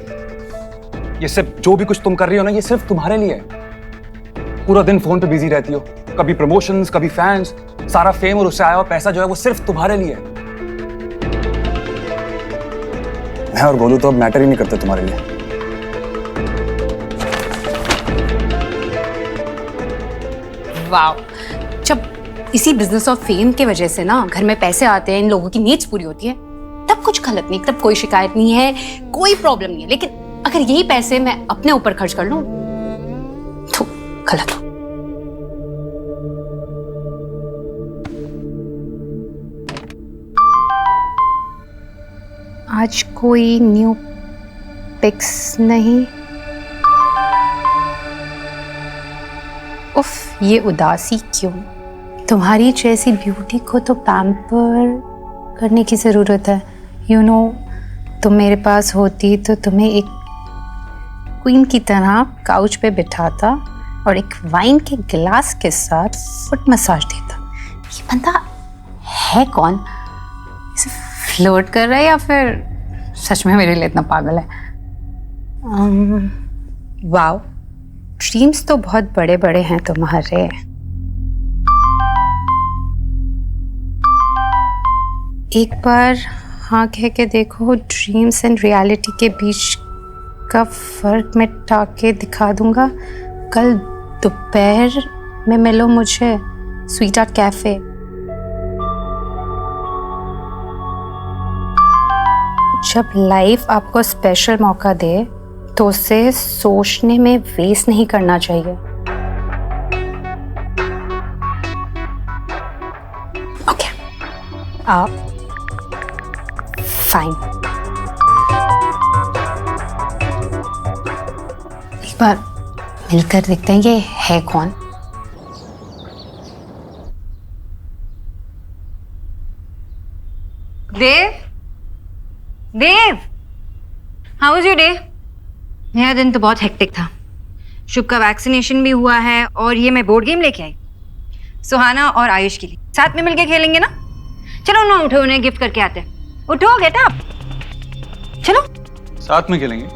ये सिर्फ जो भी कुछ तुम कर रही हो ना, ये सिर्फ तुम्हारे लिए है। पूरा दिन फोन पे बिजी रहती हो, कभी प्रमोशंस, कभी फैंस, सारा फेम और उससे आया हुआ पैसा जो है वो सिर्फ तुम्हारे लिए है। मैं और गोलू तो अब मैटर ही नहीं करते तुम्हारे लिए।
वाव, जब इसी बिजनेस और फेम के वजह से ना घर में पैसे आते हैं, इन लोगों की नीड्स पूरी होती है, तब कुछ गलत नहीं, तब कोई शिकायत नहीं है, कोई प्रॉब्लम नहीं है। लेकिन अगर यही पैसे मैं अपने ऊपर खर्च कर लूं तो गलत हो। आज कोई न्यू पिक्स नहीं। उफ, ये उदासी क्यों? तुम्हारी जैसी ब्यूटी को तो पैम्पर करने की जरूरत है। यू नो, तुम मेरे पास होती तो तुम्हें एक क्वीन की तरह काउच पे बिठाता और एक वाइन के गिलास के साथ फुट मसाज देता। ये बंदा है कौन? इसे फ्लर्ट कर रहा है या फिर सच में मेरे लिए इतना पागल है? वाओ, ड्रीम्स तो बहुत बड़े बड़े हैं तुम्हारे। एक बार हाँ कह के देखो, ड्रीम्स एंड रियलिटी के बीच का फर्क मैं टाके दिखा दूंगा। कल दोपहर में मिलो मुझे स्वीट हार्ट कैफे। जब लाइफ आपको स्पेशल मौका दे तो उसे सोचने में वेस्ट नहीं करना चाहिए। फाइन। एक बार मिलकर देखते हैं ये है कौन।
देव, देव, हाउ वाज योर डे? मेरा दिन तो बहुत हेक्टिक था। शुभ का वैक्सीनेशन भी हुआ है और ये मैं बोर्ड गेम लेके आई सुहाना और आयुष के लिए। साथ में मिलके खेलेंगे ना? चलो ना, उठो, उन्हें गिफ्ट करके आते हैं। उठो, गेट अप, चलो।
साथ में खेलेंगे?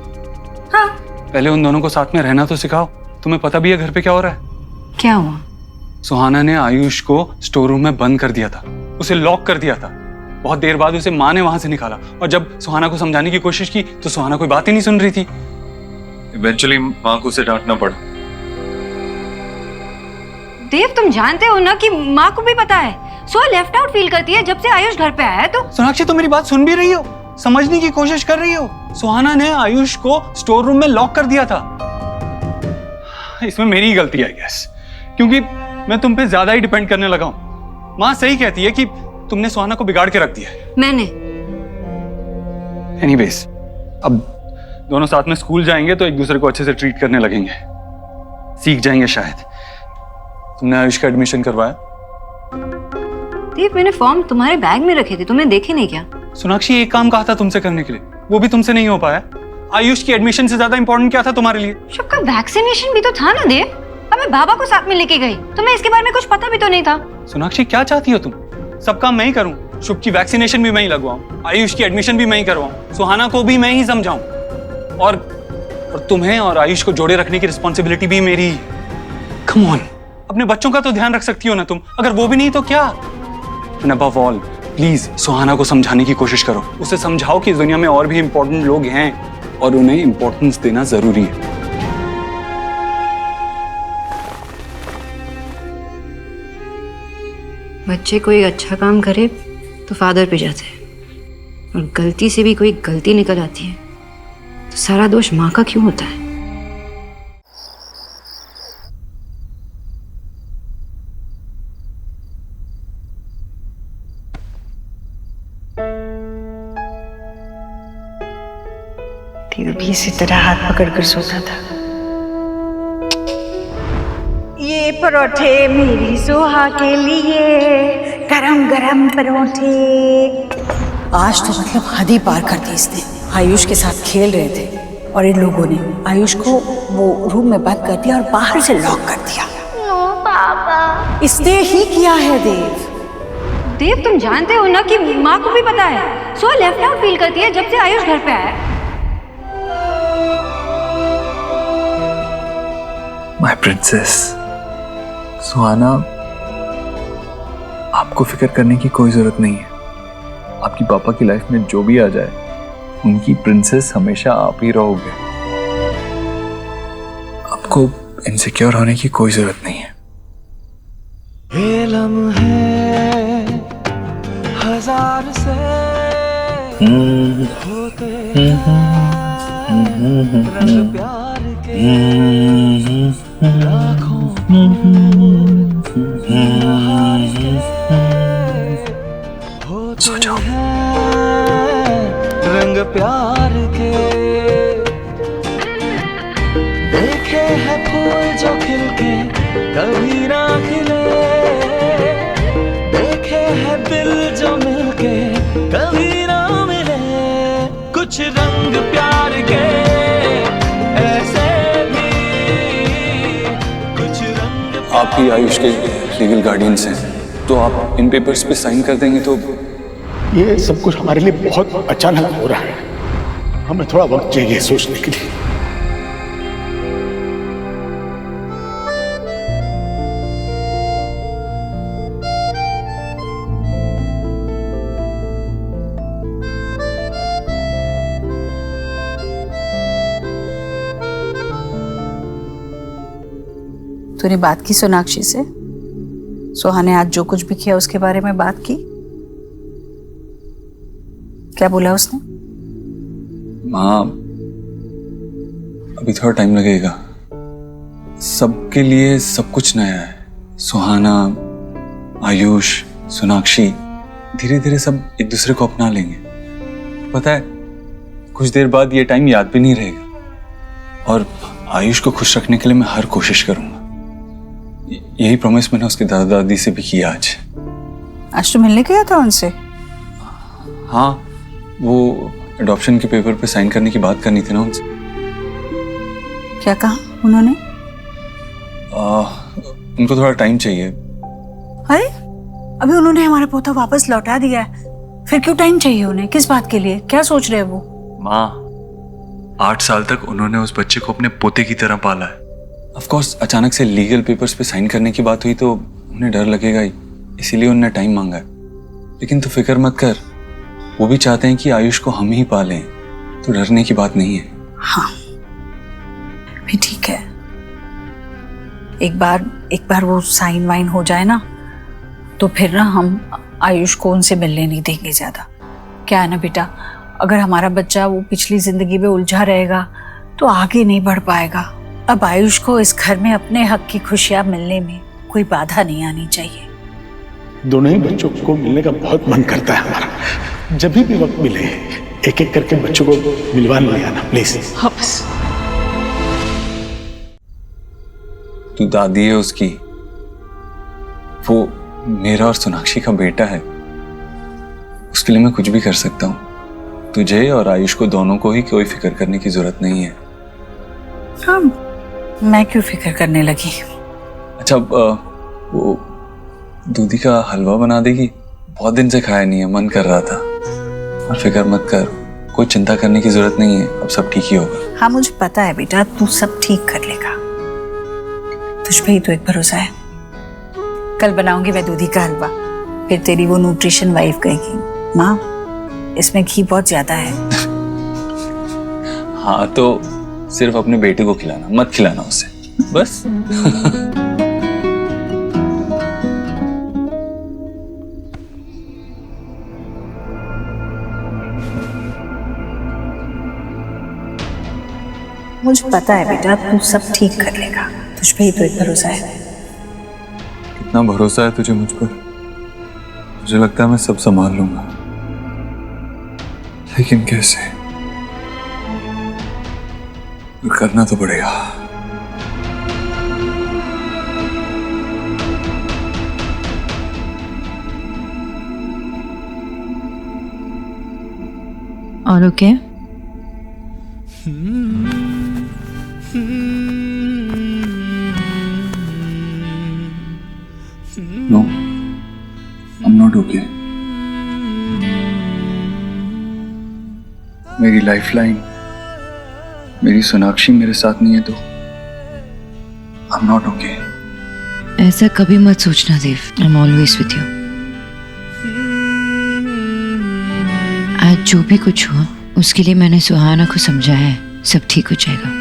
हाँ।
पहले उन दोनों को साथ में रहना तो सिखाओ। तुम्हें पता भी है घर पे क्या हो रहा है?
क्या हुआ?
सुहाना ने आयुष को स्टोर रूम में बंद कर दिया था, उसे लॉक कर दिया था। बहुत देर बाद उसे माँ ने वहां से निकाला और जब सुहाना को समझाने की कोशिश की तो सुहाना कोई बात ही नहीं सुन रही थी। इवेंचुअली माँ को उसे डांटना पड़ा।
देव, तुम जानते हो ना कि माँ को भी पता है सो लेफ्ट आउट फील करती है जब से आयुष घर पे आया है। तो
सोनाक्षी, तुम मेरी बात सुन भी रही हो? समझने की कोशिश कर रही हो? सुहाना ने आयुष को स्टोर रूम में लॉक कर दिया था। इसमें मेरी गलती है गैस, क्योंकि मैं तुम पे ज्यादा ही डिपेंड करने लगा हूं। माँ सही कहती है कि तुमने सुहाना को बिगाड़ के रख दिया है।
मैंने
एनीवेज, अब दोनों साथ में स्कूल जाएंगे तो एक दूसरे को अच्छे से ट्रीट करने लगेंगे, सीख जाएंगे शायद। तुमने आयुष का एडमिशन करवाया?
देव, मैंने फॉर्म तुम्हारे बैग में रखे थे, तुमने देखे नहीं क्या?
सोनाक्षी, एक काम कहा था तुमसे करने के लिए, वो भी तुमसे नहीं हो पाया। आयुष की एडमिशन से ज्यादा इंपॉर्टेंट क्या था तुम्हारे लिए?
शुभ का वैक्सीनेशन भी तो था ना देव। अब मैं बाबा को साथ में लेके गई, तुम्हें इसके बारे में कुछ पता भी तो नहीं था।
सोनाक्षी, क्या चाहती हो तुम? सब काम मैं ही करूं, शुभ की वैक्सीनेशन भी मैं ही लगवाऊं, आयुष की एडमिशन भी मैं ही करवाऊं, सुहाना को भी मैं ही समझाऊं, और तुम्हें और आयुष को जोड़े रखने की रिस्पॉन्सिबिलिटी भी मेरी ही। कम ऑन, अपने बच्चों का तो ध्यान रख सकती हो ना तुम, अगर वो भी नहीं तो क्या? एंड अबव ऑल, प्लीज सुहाना को समझाने की कोशिश करो। उसे समझाओ कि इस दुनिया में और भी इंपॉर्टेंट लोग हैं और उन्हें इंपॉर्टेंस देना जरूरी है।
बच्चे कोई अच्छा काम करे तो फादर पे जाते हैं, और गलती से भी कोई गलती निकल आती है तो सारा दोष माँ का क्यों होता है?
देव भी इसी तरह हाथ पकड़कर सोता था। ये परोठे मेरी सोहा के लिए, गरम गरम परोठे। आज तो मतलब हद ही पार कर दी इसने। आयुष के साथ खेल रहे थे और इन लोगों ने आयुष को वो रूम में बंद कर दिया और बाहर से लॉक कर दिया।
नो पापा,
इसने ही किया है देव।
देव, तुम जानते हो ना कि माँ को भी पता है सो लेफ्ट आउट फील करती है जब से आयुष घर पे आया।
माय प्रिंसेस सुहाना, आपको फिक्र करने की कोई जरूरत नहीं है। आपकी पापा की लाइफ में जो भी आ जाए, उनकी प्रिंसेस हमेशा आप ही रहोगे। आपको इनसिक्योर होने की कोई जरूरत नहीं है।
ये लम्हे हजार से होते रंग प्यार के लाखों होते हैं रंग प्यार के। देखे हैं फूल जो खिलके कभी ना खिले, देखे हैं दिल जो मिलके कभी ना मिले। कुछ रंग प्यार के ऐसे भी, कुछ रंग।
आप ही आयुष के लीगल गार्डियंस हैं, तो आप इन पेपर्स पे साइन कर देंगे तो?
ये सब कुछ हमारे लिए बहुत अचानक हो रहा है, हमें थोड़ा वक्त चाहिए सोचने के लिए।
तूने बात की सोनाक्षी से? सोहा ने आज जो कुछ भी किया उसके बारे में बात की? क्या बोला उसने?
माँ, अभी थोड़ा टाइम लगेगा। सबके लिए सब कुछ नया है। सुहाना, आयुष, सोनाक्षी, धीरे धीरे सब एक दूसरे को अपना लेंगे। पता है, कुछ देर बाद ये टाइम याद भी नहीं रहेगा। और आयुष को खुश रखने के लिए मैं हर कोशिश करूंगा। यही प्रॉमिस मैंने उसके दादा दादी से भी किया आज।
आज तो मिलने गया था उनसे?
हाँ, वो अडॉप्शन के पेपर पे साइन करने की बात करनी थी ना उनसे।
क्या कहा उन्होंने?
उनको थोड़ा टाइम चाहिए।
अरे अभी उन्होंने हमारा पोता वापस लौटा दिया है, फिर क्यों टाइम चाहिए उन्हें? किस बात के लिए? क्या सोच रहे हैं वो?
माँ, 8 साल तक उन्होंने उस बच्चे को अपने पोते की तरह पाला है। ऑफ कोर्स अचानक से लीगल पेपर्स पे साइन करने की बात हुई तो उन्हें डर लगेगा ही, इसीलिए उन्होंने टाइम मांगा है। लेकिन तू फिक्र मत कर, वो भी चाहते हैं कि आयुष को हम ही पालें, तो डरने की बात नहीं है।
हाँ भी ठीक है। एक बार वो साइन वाइन हो जाए ना, तो फिर ना हम आयुष को उनसे मिलने नहीं देंगे ज्यादा। क्या है ना बेटा, अगर हमारा बच्चा वो पिछली जिंदगी में उलझा रहेगा तो आगे नहीं बढ़ पाएगा। अब आयुष को इस घर में अपने हक की खुशियां मिलने में कोई बाधा नहीं आनी चाहिए।
दोनों ही बच्चों को मिलने का बहुत मन करता है हमारा। जब भी वक्त मिले एक एक करके बच्चों को मिलवा ले आना प्लीज।
हाँ बस।
तू दादी है उसकी, वो मेरा और सोनाक्षी का बेटा है। उसके लिए मैं कुछ भी कर सकता हूँ। तुझे और आयुष को दोनों को ही कोई फिक्र करने की जरूरत नहीं है।
हाँ, मैं क्यों फिक्र करने लगी?
अच्छा, वो दूधी का हलवा बना देगी? बहुत दिन से खाया नहीं है, मन कर रहा था। और फिक्र मत कर, कोई चिंता करने की जरूरत नहीं है, अब सब ठीक ही होगा।
हाँ मुझे पता है बेटा, तू सब ठीक कर लेगा। तुझ पे ही तो एक भरोसा है। कल बनाऊंगी मैं दूधी का हलवा, फिर तेरी वो न्यूट्रिशन वाइफ कहेगी माँ इसमें घी बहुत ज्यादा है।
हाँ तो सिर्फ अपने बेटे को खिलाना, मत खिलाना उसे बस।
मुझे पता है बेटा, तू सब ठीक कर लेगा। तुझ पे ही तो एक भरोसा है।
कितना भरोसा है तुझे मुझ पर? मुझे लगता है मैं सब संभाल लूंगा, लेकिन कैसे? करना तो पड़ेगा।
और okay?
No, I'm not okay. मेरी लाइफलाइन, मेरी सोनाक्षी मेरे साथ नहीं है तो I'm not okay.
ऐसा कभी मत सोचना देव। I'm always with you. आज जो भी कुछ हुआ उसके लिए मैंने सुहाना को समझाया है, सब ठीक हो जाएगा।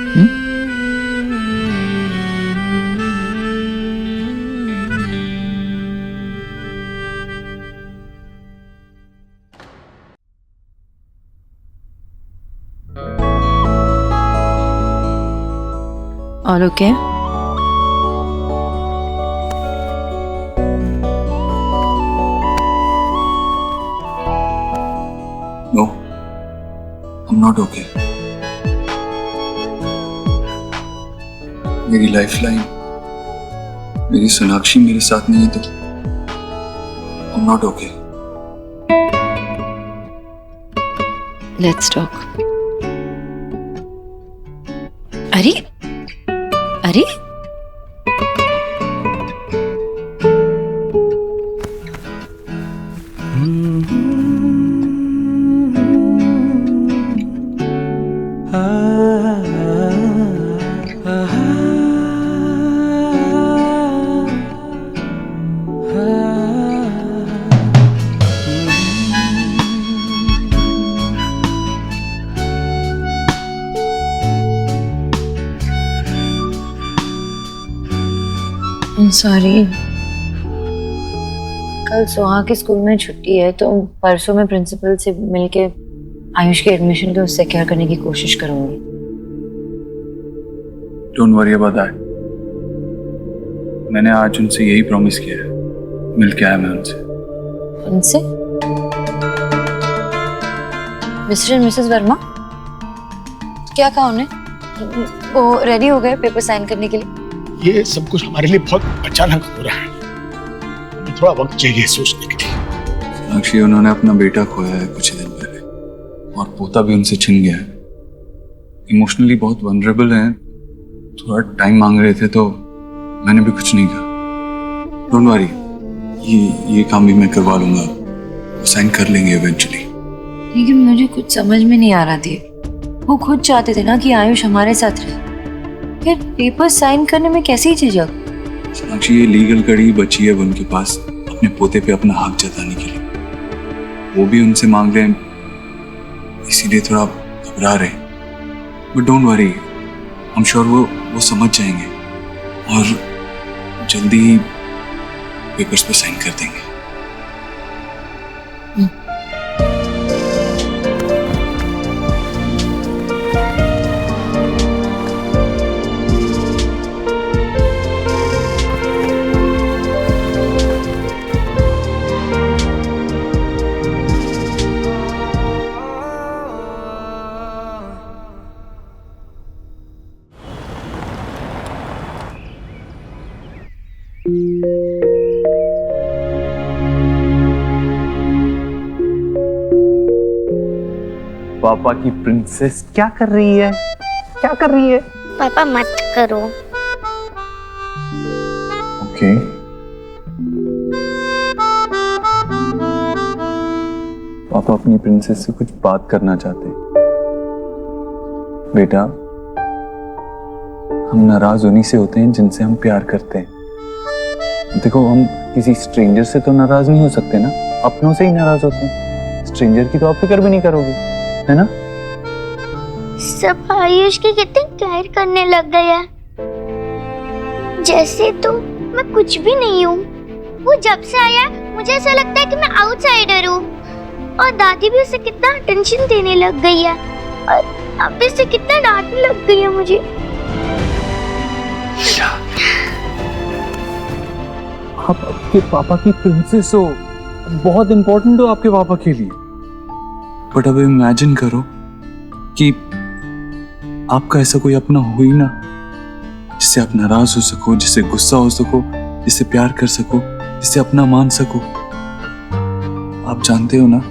All okay?
No, I'm not okay. मेरी लाइफलाइन, मेरी सोनाक्षी मेरे साथ नहीं है तो I'm not okay.
Let's talk. अरे अरे सॉरी, कल सुहा के स्कूल में छुट्टी है तो परसों मैं प्रिंसिपल से मिलके आयुष के एडमिशन को सिक्योर करने की कोशिश करूंगी।
Don't worry about that. मैंने आज उनसे यही प्रॉमिस किया है, मिल के आया मैं उनसे।
उनसे? मिस्टर एंड मिसेस वर्मा, क्या कहा उन्हें? वो रेडी हो गए पेपर साइन करने के लिए?
ये सब कुछ हमारे लिए बहुत अचानक हो रहा है, हमें थोड़ा वक्त चाहिए सोचने के लिए।
सोनाक्षी, उन्होंने अपना बेटा खोया है कुछ ही दिन पहले और पोता भी उनसे छिन गया है। इमोशनली बहुत वनरेबल हैं, थोड़ा टाइम मांग रहे थे तो मैंने भी कुछ नहीं कहा। डोंट वरी, ये काम भी मैं करवा लूंगा, वो साइन कर लेंगे इवेंचुअली।
लेकिन मुझे कुछ समझ में नहीं आ रहा थी, वो खुद चाहते थे ना कि आयुष हमारे साथ रहे, फिर पेपर साइन करने में कैसी झिझक?
सोनाक्षी, ये लीगल कड़ी बची है उनके पास अपने पोते पे अपना हक जताने के लिए, वो भी उनसे मांग रहे हैं, इसीलिए थोड़ा घबरा रहे हैं। But don't worry, I am sure वो समझ जाएंगे और जल्दी ही पेपर्स पे साइन कर देंगे। पापा की प्रिंसेस क्या कर रही है? क्या कर रही है?
पापा मत करो।
ओके। पापा अपनी प्रिंसेस से कुछ बात करना चाहते हैं। बेटा, हम नाराज उन्हीं से होते हैं जिनसे हम प्यार करते हैं। देखो, हम किसी स्ट्रेंजर से तो नाराज नहीं हो सकते ना, अपनों से ही नाराज होते हैं। स्ट्रेंजर की तो आप फिक्र भी नहीं करोगे, है ना?
सब आयुष के कितने केयर करने लग गए हैं, जैसे तो मैं कुछ भी नहीं हूँ। वो जब से आया मुझे ऐसा लगता है कि मैं आउटसाइडर हूँ, और दादी भी उसे कितना अटेंशन देने लग गई है, और अब भी उसे कितना डांटने लग गई है मुझे।
आप आपके पापा की प्रिंसेस हो, बहुत इंपॉर्टेंट हो आपके पापा के लिए। बट अब इमेजिन करो कि आपका ऐसा कोई अपना हो ही ना, जिससे आप नाराज हो सको, जिससे गुस्सा हो सको, जिससे प्यार कर सको, जिससे अपना मान सको। आप जानते हो ना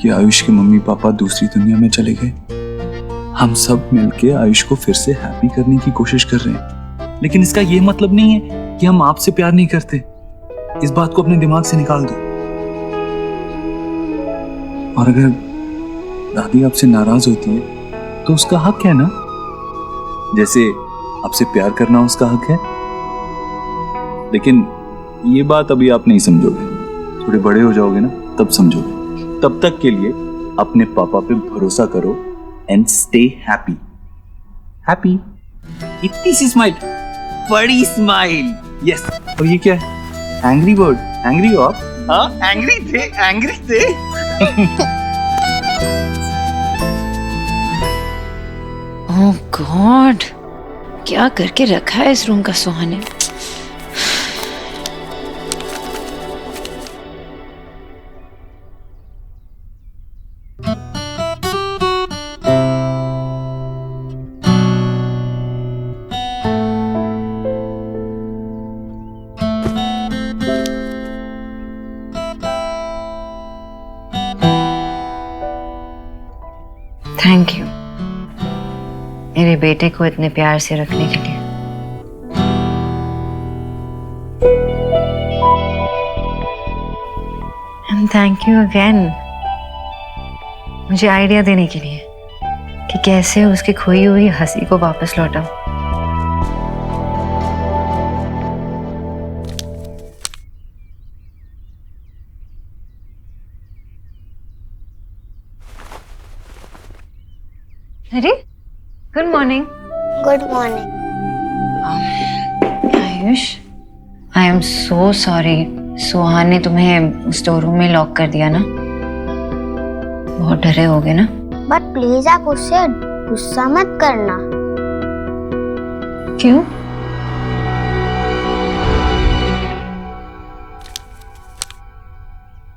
कि आयुष के मम्मी पापा दूसरी दुनिया में चले गए। हम सब मिलके आयुष को फिर से हैप्पी करने की कोशिश कर रहे हैं, लेकिन इसका ये मतलब नहीं है कि हम आपसे प्यार नहीं करते। इस बात को अपने दिमाग से निकाल दो। और अगर दादी आपसे नाराज होती है तो उसका हक है ना, जैसे आपसे प्यार करना उसका हक है। लेकिन ये बात अभी आप नहीं समझोगे, थोड़े बड़े हो जाओगे ना तब समझोगे। तब तक के लिए अपने पापा पे भरोसा करो एंड स्टे हैप्पी। हैप्पी। इतनी सी स्माइल, बड़ी स्माइल। यस। और ये क्या है? Angry bird. एंग्री हो आप? हाँ, एंग्री थे, एंग्री थे।
ओह गॉड, क्या करके रखा है इस रूम का सुहाने। थैंक यू मेरे बेटे को इतने प्यार से रखने के लिए। एंड थैंक यू अगेन मुझे आइडिया देने के लिए कि कैसे उसकी खोई हुई हंसी को वापस लौटाऊं। अरे, good morning.
Good morning.
Ayush, I am so sorry, Suhan ने तुम्हें स्टोर रूम में लॉक कर दिया ना। बहुत डरे होगे ना।
बट प्लीज आप उससे गुस्सा मत करना।
क्यों?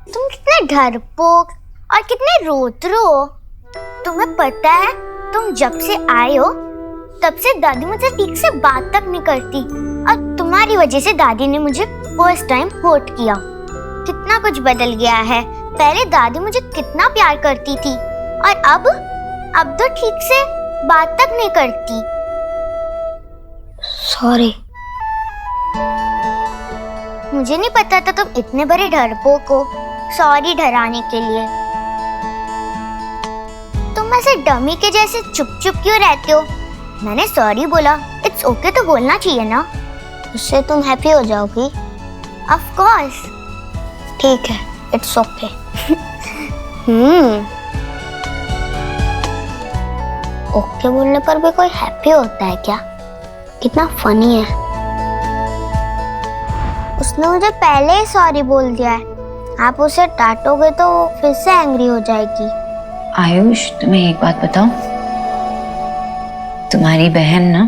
तुम कितने डरपोक और कितने रोतरू हो। तुम्हें पता है, तुम जब से आए हो तब से दादी मुझसे ठीक से बात तक नहीं करती, और तुम्हारी वजह से दादी ने मुझे फर्स्ट टाइम हर्ट किया। कितना कुछ बदल गया है। पहले दादी मुझे कितना प्यार करती थी, और अब तो ठीक से बात तक नहीं करती। सॉरी। मुझे नहीं पता था तुम इतने बड़े डरपोक हो सॉरी डराने के लिए। तुम ऐसे डमी के जैसे चुप चुप क्यों रहते हो? मैंने सॉरी बोला, इट्स ओके तो बोलना चाहिए ना, उससे तुम हैप्पी हो जाओगी। Of course. ठीक है, इट्स ओके। ओके बोलने पर भी कोई हैप्पी होता है क्या? कितना फनी है। उसने मुझे पहले ही सॉरी बोल दिया है, आप उसे डांटोगे तो वो फिर से एंग्री हो जाएगी।
आयुष, तुम्हें एक बात बताऊं, तुम्हारी बहन ना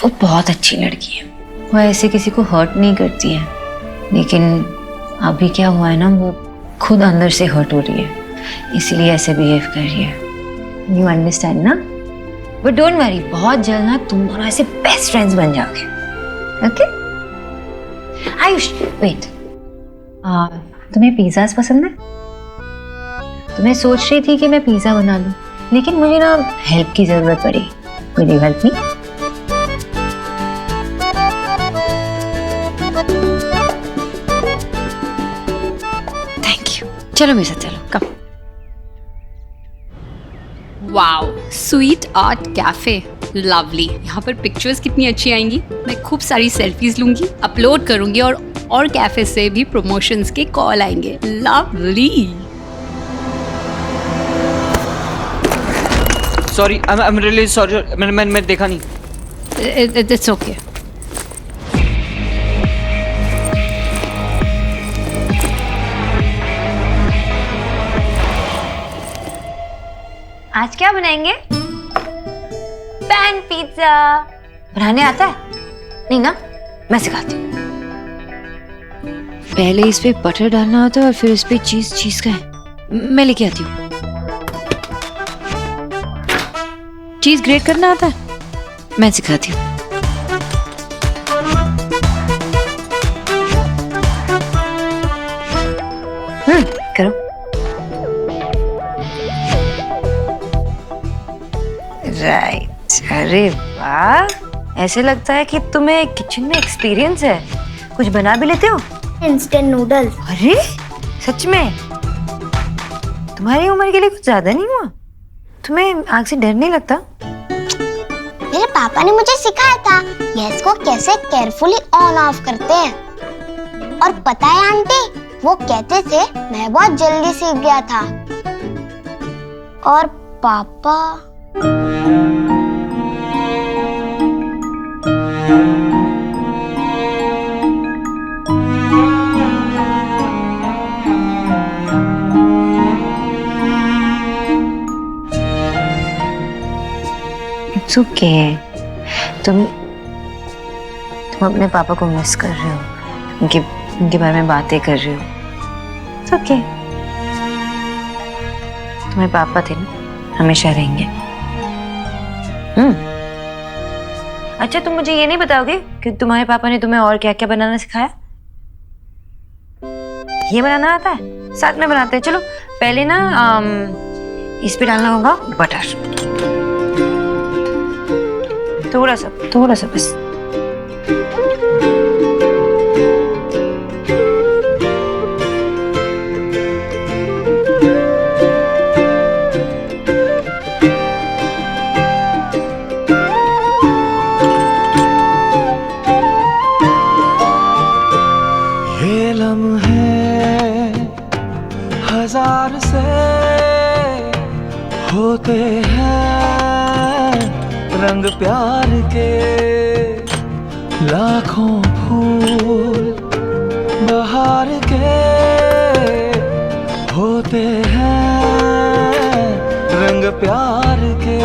वो बहुत अच्छी लड़की है। वो ऐसे किसी को हर्ट नहीं करती है, लेकिन अभी क्या हुआ है ना, वो खुद अंदर से हर्ट हो रही है, इसलिए ऐसे बिहेव कर रही है। यू अंडरस्टैंड ना? बट डोंट वरी, बहुत जल्द ना तुम दोनों ऐसे बेस्ट फ्रेंड्स बन जाओगे। ओके? आयुष, वेट, तुम्हें पिज़्ज़ास पसंद है? तो मैं सोच रही थी कि मैं पिज़्ज़ा बना लूं, लेकिन मुझे ना हेल्प की जरूरत पड़ी। Will you help me? Thank you. चलो मेरे साथ चलो, come.
Wow, sweet art cafe, lovely. यहाँ पर पिक्चर्स कितनी अच्छी आएंगी। मैं खूब सारी सेल्फीज लूंगी, अपलोड करूंगी, और कैफे से भी प्रमोशंस के कॉल आएंगे। Lovely.
Sorry, I am really sorry, मैंने देखा नहीं।
It's okay.
आज क्या बनाएंगे? Pan pizza. बनाने आता है? नहीं ना, मैं सिखाती हूँ। पहले इस पे बटर डालना होता है और फिर इस पे चीज का है। मैं लेके आती हूँ। चीज ग्रेट करना आता है? मैं सिखाती हूँ। करो। राइट। अरे वाह, ऐसे लगता है कि तुम्हें किचन में एक्सपीरियंस है। कुछ बना भी लेते हो?
Instant noodles.
अरे सच में? तुम्हारी उम्र के लिए कुछ ज्यादा नहीं हुआ? तुम्हें आग से डर नहीं लगता?
मेरे पापा ने मुझे सिखाया था गैस को कैसे केयरफुली ऑन ऑफ करते हैं। और पता है आंटी, वो कहते थे मैं बहुत जल्दी सीख गया था। और पापा
इट्स ओके। तुम अपने पापा को मिस कर रहे हो, उनके बारे में बातें कर रहे हो। It's okay. तुम्हारे पापा थे ना, हमेशा रहेंगे। अच्छा, तुम मुझे ये नहीं बताओगे कि तुम्हारे पापा ने तुम्हें और क्या क्या बनाना सिखाया? ये बनाना आता है? साथ में बनाते हैं। चलो पहले ना इस पे डालना होगा बटर, थोड़ा सा बस।
ये लम्हे हजार से होते हैं, रंग प्यार के लाखों फूल बहार के होते हैं, रंग प्यार के।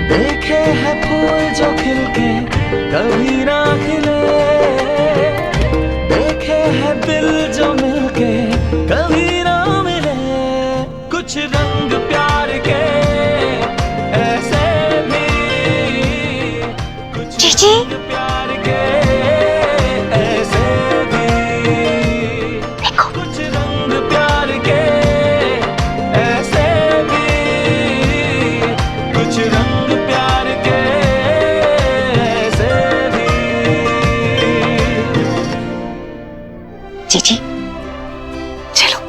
देखे हैं फूल जो खिल के कभी ना खिले, देखे हैं दिल जो मिलके कभी ना मिले।
चलो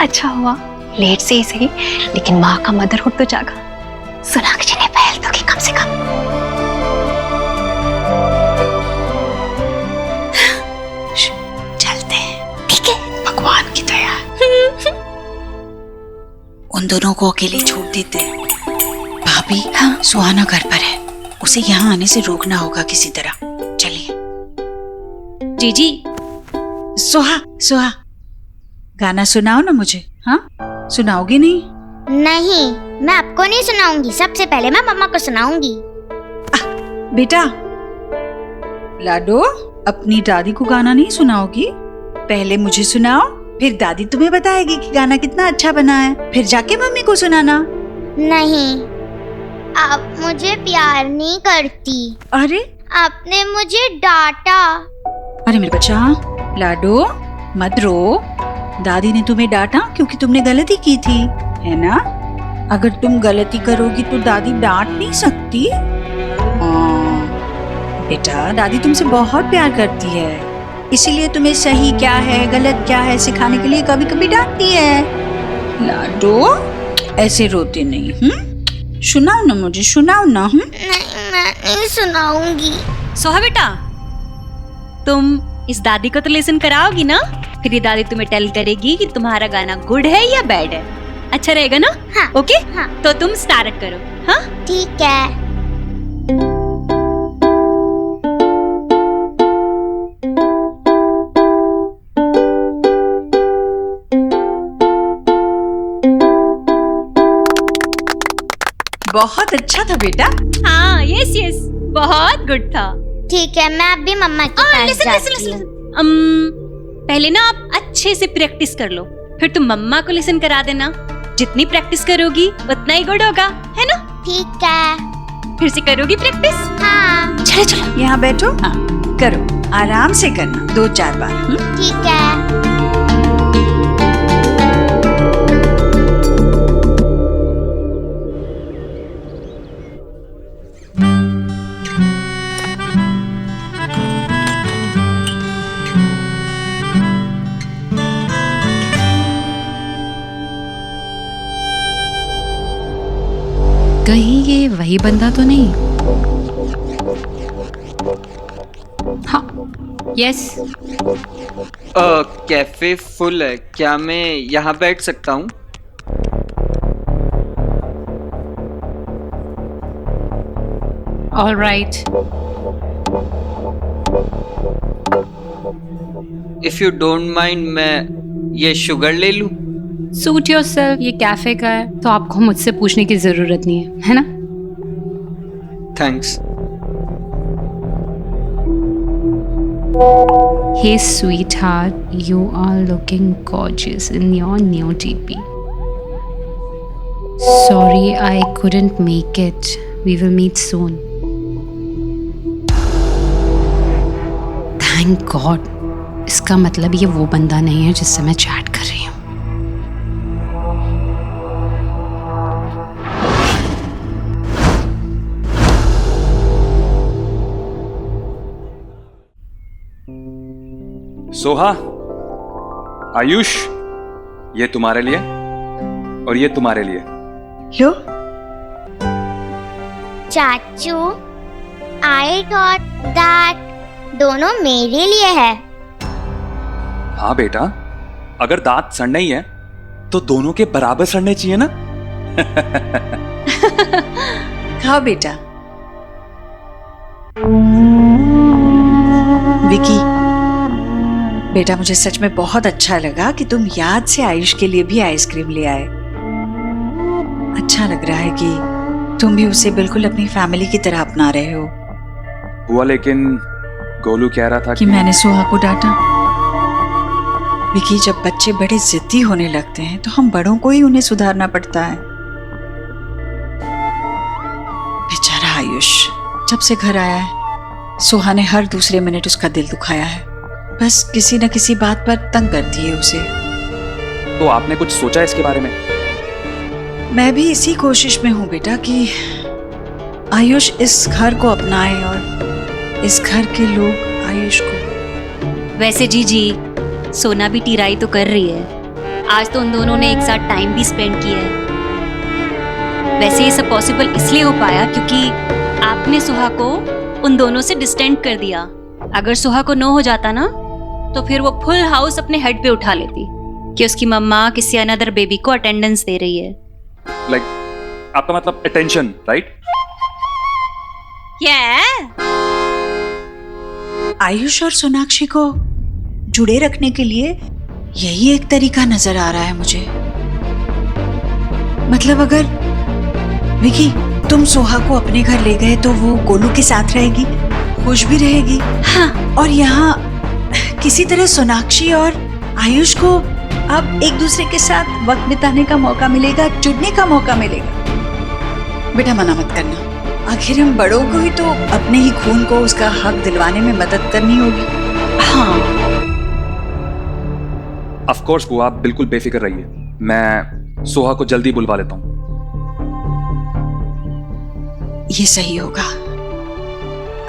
अच्छा हुआ, लेट से ही सही लेकिन माँ का मदरहुड तो जागा। सोनाक्षी ने पहल तो की कम से कम।
चलते हैं, ठीक है? भगवान की दया। उन दोनों को अकेले छोड़ देते हैं। भाभी, हाँ? सुहाना घर पर है, उसे यहाँ आने से रोकना होगा किसी तरह। चलिए। जीजी, सुहा गाना सुनाओ ना मुझे। हाँ, सुनाओगी नहीं?
नहीं, मैं आपको नहीं सुनाऊंगी, सबसे पहले मैं मम्मा को सुनाऊंगी।
बेटा लाडो, अपनी दादी को गाना नहीं सुनाओगी? पहले मुझे सुनाओ, फिर दादी तुम्हें बताएगी कि गाना कितना अच्छा बना है, फिर जाके मम्मी को सुनाना।
नहीं, आप मुझे प्यार नहीं करती।
अरे
आपने मुझे डांटा।
अरे मेरे बच्चा, लाडो मत रो। दादी ने तुम्हें डांटा क्योंकि तुमने गलती की थी, है ना? अगर तुम गलती करोगी तो दादी डांट नहीं सकती। बेटा, दादी तुमसे बहुत प्यार करती है, इसीलिए तुम्हें सही क्या है गलत क्या है सिखाने के लिए कभी कभी डांटती है। लाडो ऐसे रोते नहीं। सुनाओ ना मुझे, सुनाओ ना।
नहीं, मैं नहीं सुनाऊंगी।
सोहा बेटा, तुम इस दादी को तो लेसन कराओगी ना? फिर ये दादी तुम्हें टेल करेगी कि तुम्हारा गाना गुड है या बैड है। अच्छा रहेगा ना?
हाँ,
ओके?
हाँ।
तो तुम स्टार्ट करो। हाँ
ठीक है।
बहुत अच्छा था बेटा।
हाँ, यस यस, बहुत गुड था।
ठीक है, मैं अब भी मम्मा के पास जाती हूँ।
पहले ना आप अच्छे से प्रैक्टिस कर लो, फिर तुम मम्मा को लिसन करा देना। जितनी प्रैक्टिस करोगी उतना ही गुड होगा, है ना?
ठीक है।
फिर से करोगी प्रैक्टिस?
हाँ।
चलो चलो, यहाँ बैठो। हाँ, करो, आराम से करना 2-4 बार।
ठीक है।
कहीं ये वही बंदा तो नहीं? हाँ, यस।
कैफे फुल है, क्या मैं यहाँ बैठ सकता हूँ?
All right.
If you don't mind, मैं ये शुगर ले लूँ?
सूट योरसेल्फ, ये कैफे का है तो आपको मुझसे पूछने की जरूरत नहीं है ना?
Thanks.
Hey sweetheart, you are looking gorgeous in your new DP. Sorry, I couldn't make it. We will meet soon. Thank God. इसका मतलब ये वो बंदा नहीं है जिससे मैं चैट कर रही हूँ।
सोहा, आयुष, ये तुम्हारे लिए और ये तुम्हारे लिए।
लो।
चाचू, आई थॉट दैट दोनों मेरे लिए है।
हाँ बेटा, अगर दांत सड़ने ही है तो दोनों के बराबर सड़ने चाहिए ना।
खाओ बेटा। विकी बेटा, मुझे सच में बहुत अच्छा लगा कि तुम याद से आयुष के लिए भी आइसक्रीम ले आए। अच्छा लग रहा है कि तुम भी उसे बिल्कुल अपनी फैमिली की तरह अपना रहे हो।
हुआ, लेकिन गोलू कह रहा था
कि मैंने सोहा को डांटा। विकी, जब बच्चे बड़े जिद्दी होने लगते हैं तो हम बड़ों को ही उन्हें सुधारना पड़ता है। बेचारा आयुष जब से घर आया है, सोहा ने हर दूसरे मिनट उसका दिल दुखाया है। बस किसी न किसी बात पर तंग करती है उसे।
तो आपने कुछ सोचा इसके बारे में?
मैं भी इसी कोशिश में हूँ बेटा कि आयुष इस घर को अपनाए और इस घर के लोग आयुष को।
वैसे जी सोना भी टीराई तो कर रही है, आज तो उन दोनों ने एक साथ टाइम भी स्पेंड किया है। वैसे ये सब पॉसिबल इसलिए हो पाया क्योंकि आपने सुहा को उन दोनों से डिस्टेंट कर दिया। अगर सुहा को नो हो जाता ना तो फिर वो फुल हाउस अपने हेड पे उठा लेती कि उसकी मम्मा किसी अनदर बेबी को अटेंडेंस दे रही है।
लाइक आपका मतलब अटेंशन, राइट?
आयुष और सोनाक्षी को जुड़े रखने के लिए यही एक तरीका नजर आ रहा है मुझे। मतलब अगर विकी तुम सोहा को अपने घर ले गए तो वो गोलू के साथ रहेगी, खुश भी रहेगी। हाँ, और यहाँ किसी तरह सोनाक्षी और आयुष को अब एक दूसरे के साथ वक्त बिताने का मौका मिलेगा, जुड़ने का मौका मिलेगा। बेटा मना मत करना, आखिर हम बड़ों को ही तो अपने ही खून को उसका हक दिलवाने में मदद करनी होगी। हाँ
ऑफ कोर्स बुआ, आप बिल्कुल बेफिक्र रहिए। मैं सोहा को जल्दी बुलवा लेता हूँ।
ये सही होगा।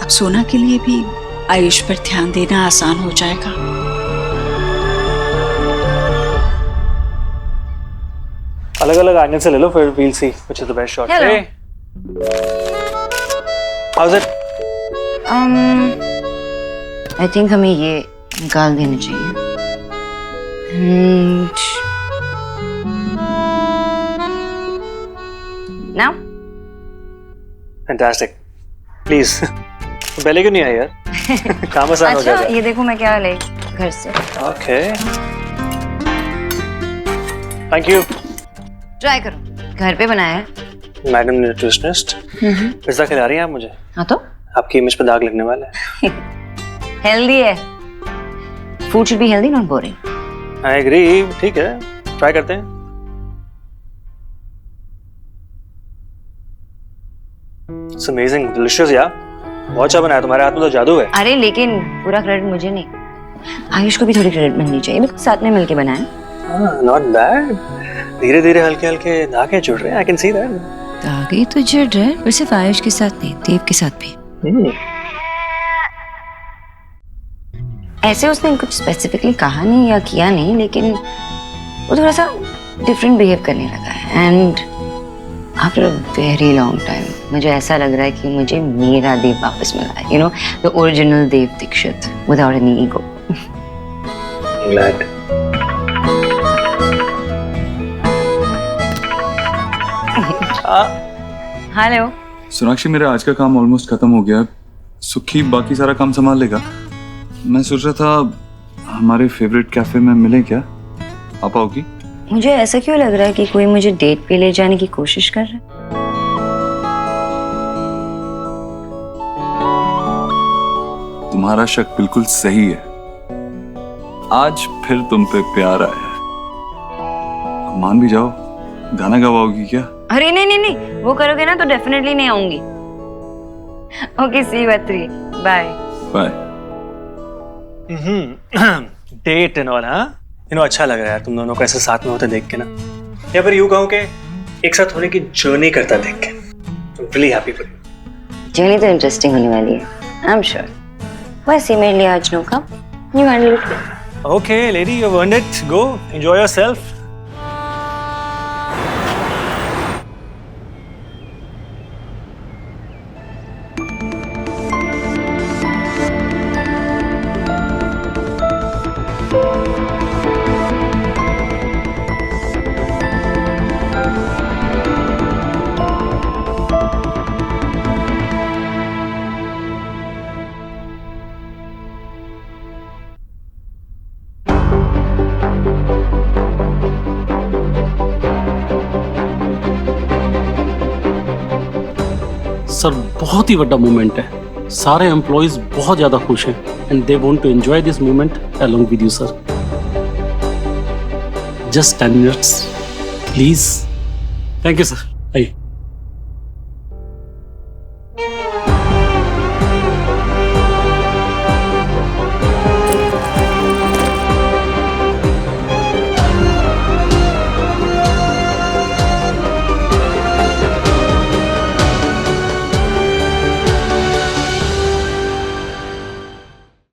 अब सोना के लिए भी आयुष पर ध्यान देना आसान हो जाएगा।
अलग अलग एंगल से ले लो, फिर we'll see which is the best shot.
Hello.
Hey. How's it?
I think हमें ये निकाल देना चाहिए। And now?
Fantastic. Please. पहले क्यों नहीं आई यार? काम आसान हो
अच्छा,
जाएगा।
ये देखो मैं क्या ले घर से।
Okay. Thank you.
ट्राई करो, घर पे बनाया है।
मैडम न्यूट्रिशनिस्ट, पिज्जा खिला रही हैं आप मुझे?
हाँ तो
आपकी इमेज पे दाग लगने वाला है।
हेल्दी है। Food should be healthy, not boring.
I agree, ठीक है, ट्राई करते हैं। इट्स अमेजिंग, डिलीशियस यार। बहुत अच्छा बनाया, तुम्हारे हाथ में तो जादू है।
अरे लेकिन पूरा क्रेडिट मुझे नहीं, आयुष को भी थोड़ी क्रेडिट मिलनी चाहिए। बिल्कुल साथ में मिलके बनाया।
Not bad. धीरे धीरे हल्के हल्के धागे जुड़ रहे हैं। I can see that.
धागे तो जुड़ रहे, पर सिर्फ आयुष के साथ नहीं, देव के साथ भी। ऐसे उसने कुछ स्पेसिफिकली कहा नहीं या किया नहीं, लेकिन वो थोड़ा सा डिफरेंट बिहेव करने लगा है। And after a very long time मुझे ऐसा लग रहा है कि मुझे मेरा देव वापस मिला है। You know, the original Dev Dixit without any ego.
Glad.
Hello
Sonakshi, मेरा आज का काम ऑलमोस्ट खत्म हो गया। सुखी बाकी सारा काम संभाल लेगा। मैं सोच रहा था हमारे फेवरेट कैफे में मिले क्या? आप आओगी?
मुझे ऐसा क्यों लग रहा है कि कोई मुझे डेट पे ले जाने की कोशिश कर रहा है?
तुम्हारा शक बिल्कुल सही है। आज फिर तुम पे प्यार आया है। अब मान भी जाओ, गाना गवाओगी क्या?
अरे नहीं नहीं नहीं, वो करोगे ना तो डेफिनेटली नहीं आऊंगी। Okay, see you at 3। Bye
bye.
Date and all, हाँ? यू नो, अच्छा लग रहा है तुम दोनों को ऐसे साथ में होते देख के ना, या फिर यूं कहूं कि एक साथ होने की जर्नी करता देख के। I'm really happy for you.
Journey तो इंटरेस्टिंग होने वाली है, आई एम श्योर। वैसे मेरे लिए आज no come, you handle it.
Okay, lady, you've earned it. Go, enjoy yourself.
Sir बहुत ही बड़ा मोमेंट है। सारे एम्प्लॉइज बहुत ज़्यादा खुश हैं and they want to enjoy this moment along with you sir. Just 10 minutes please. Thank you sir. आइए।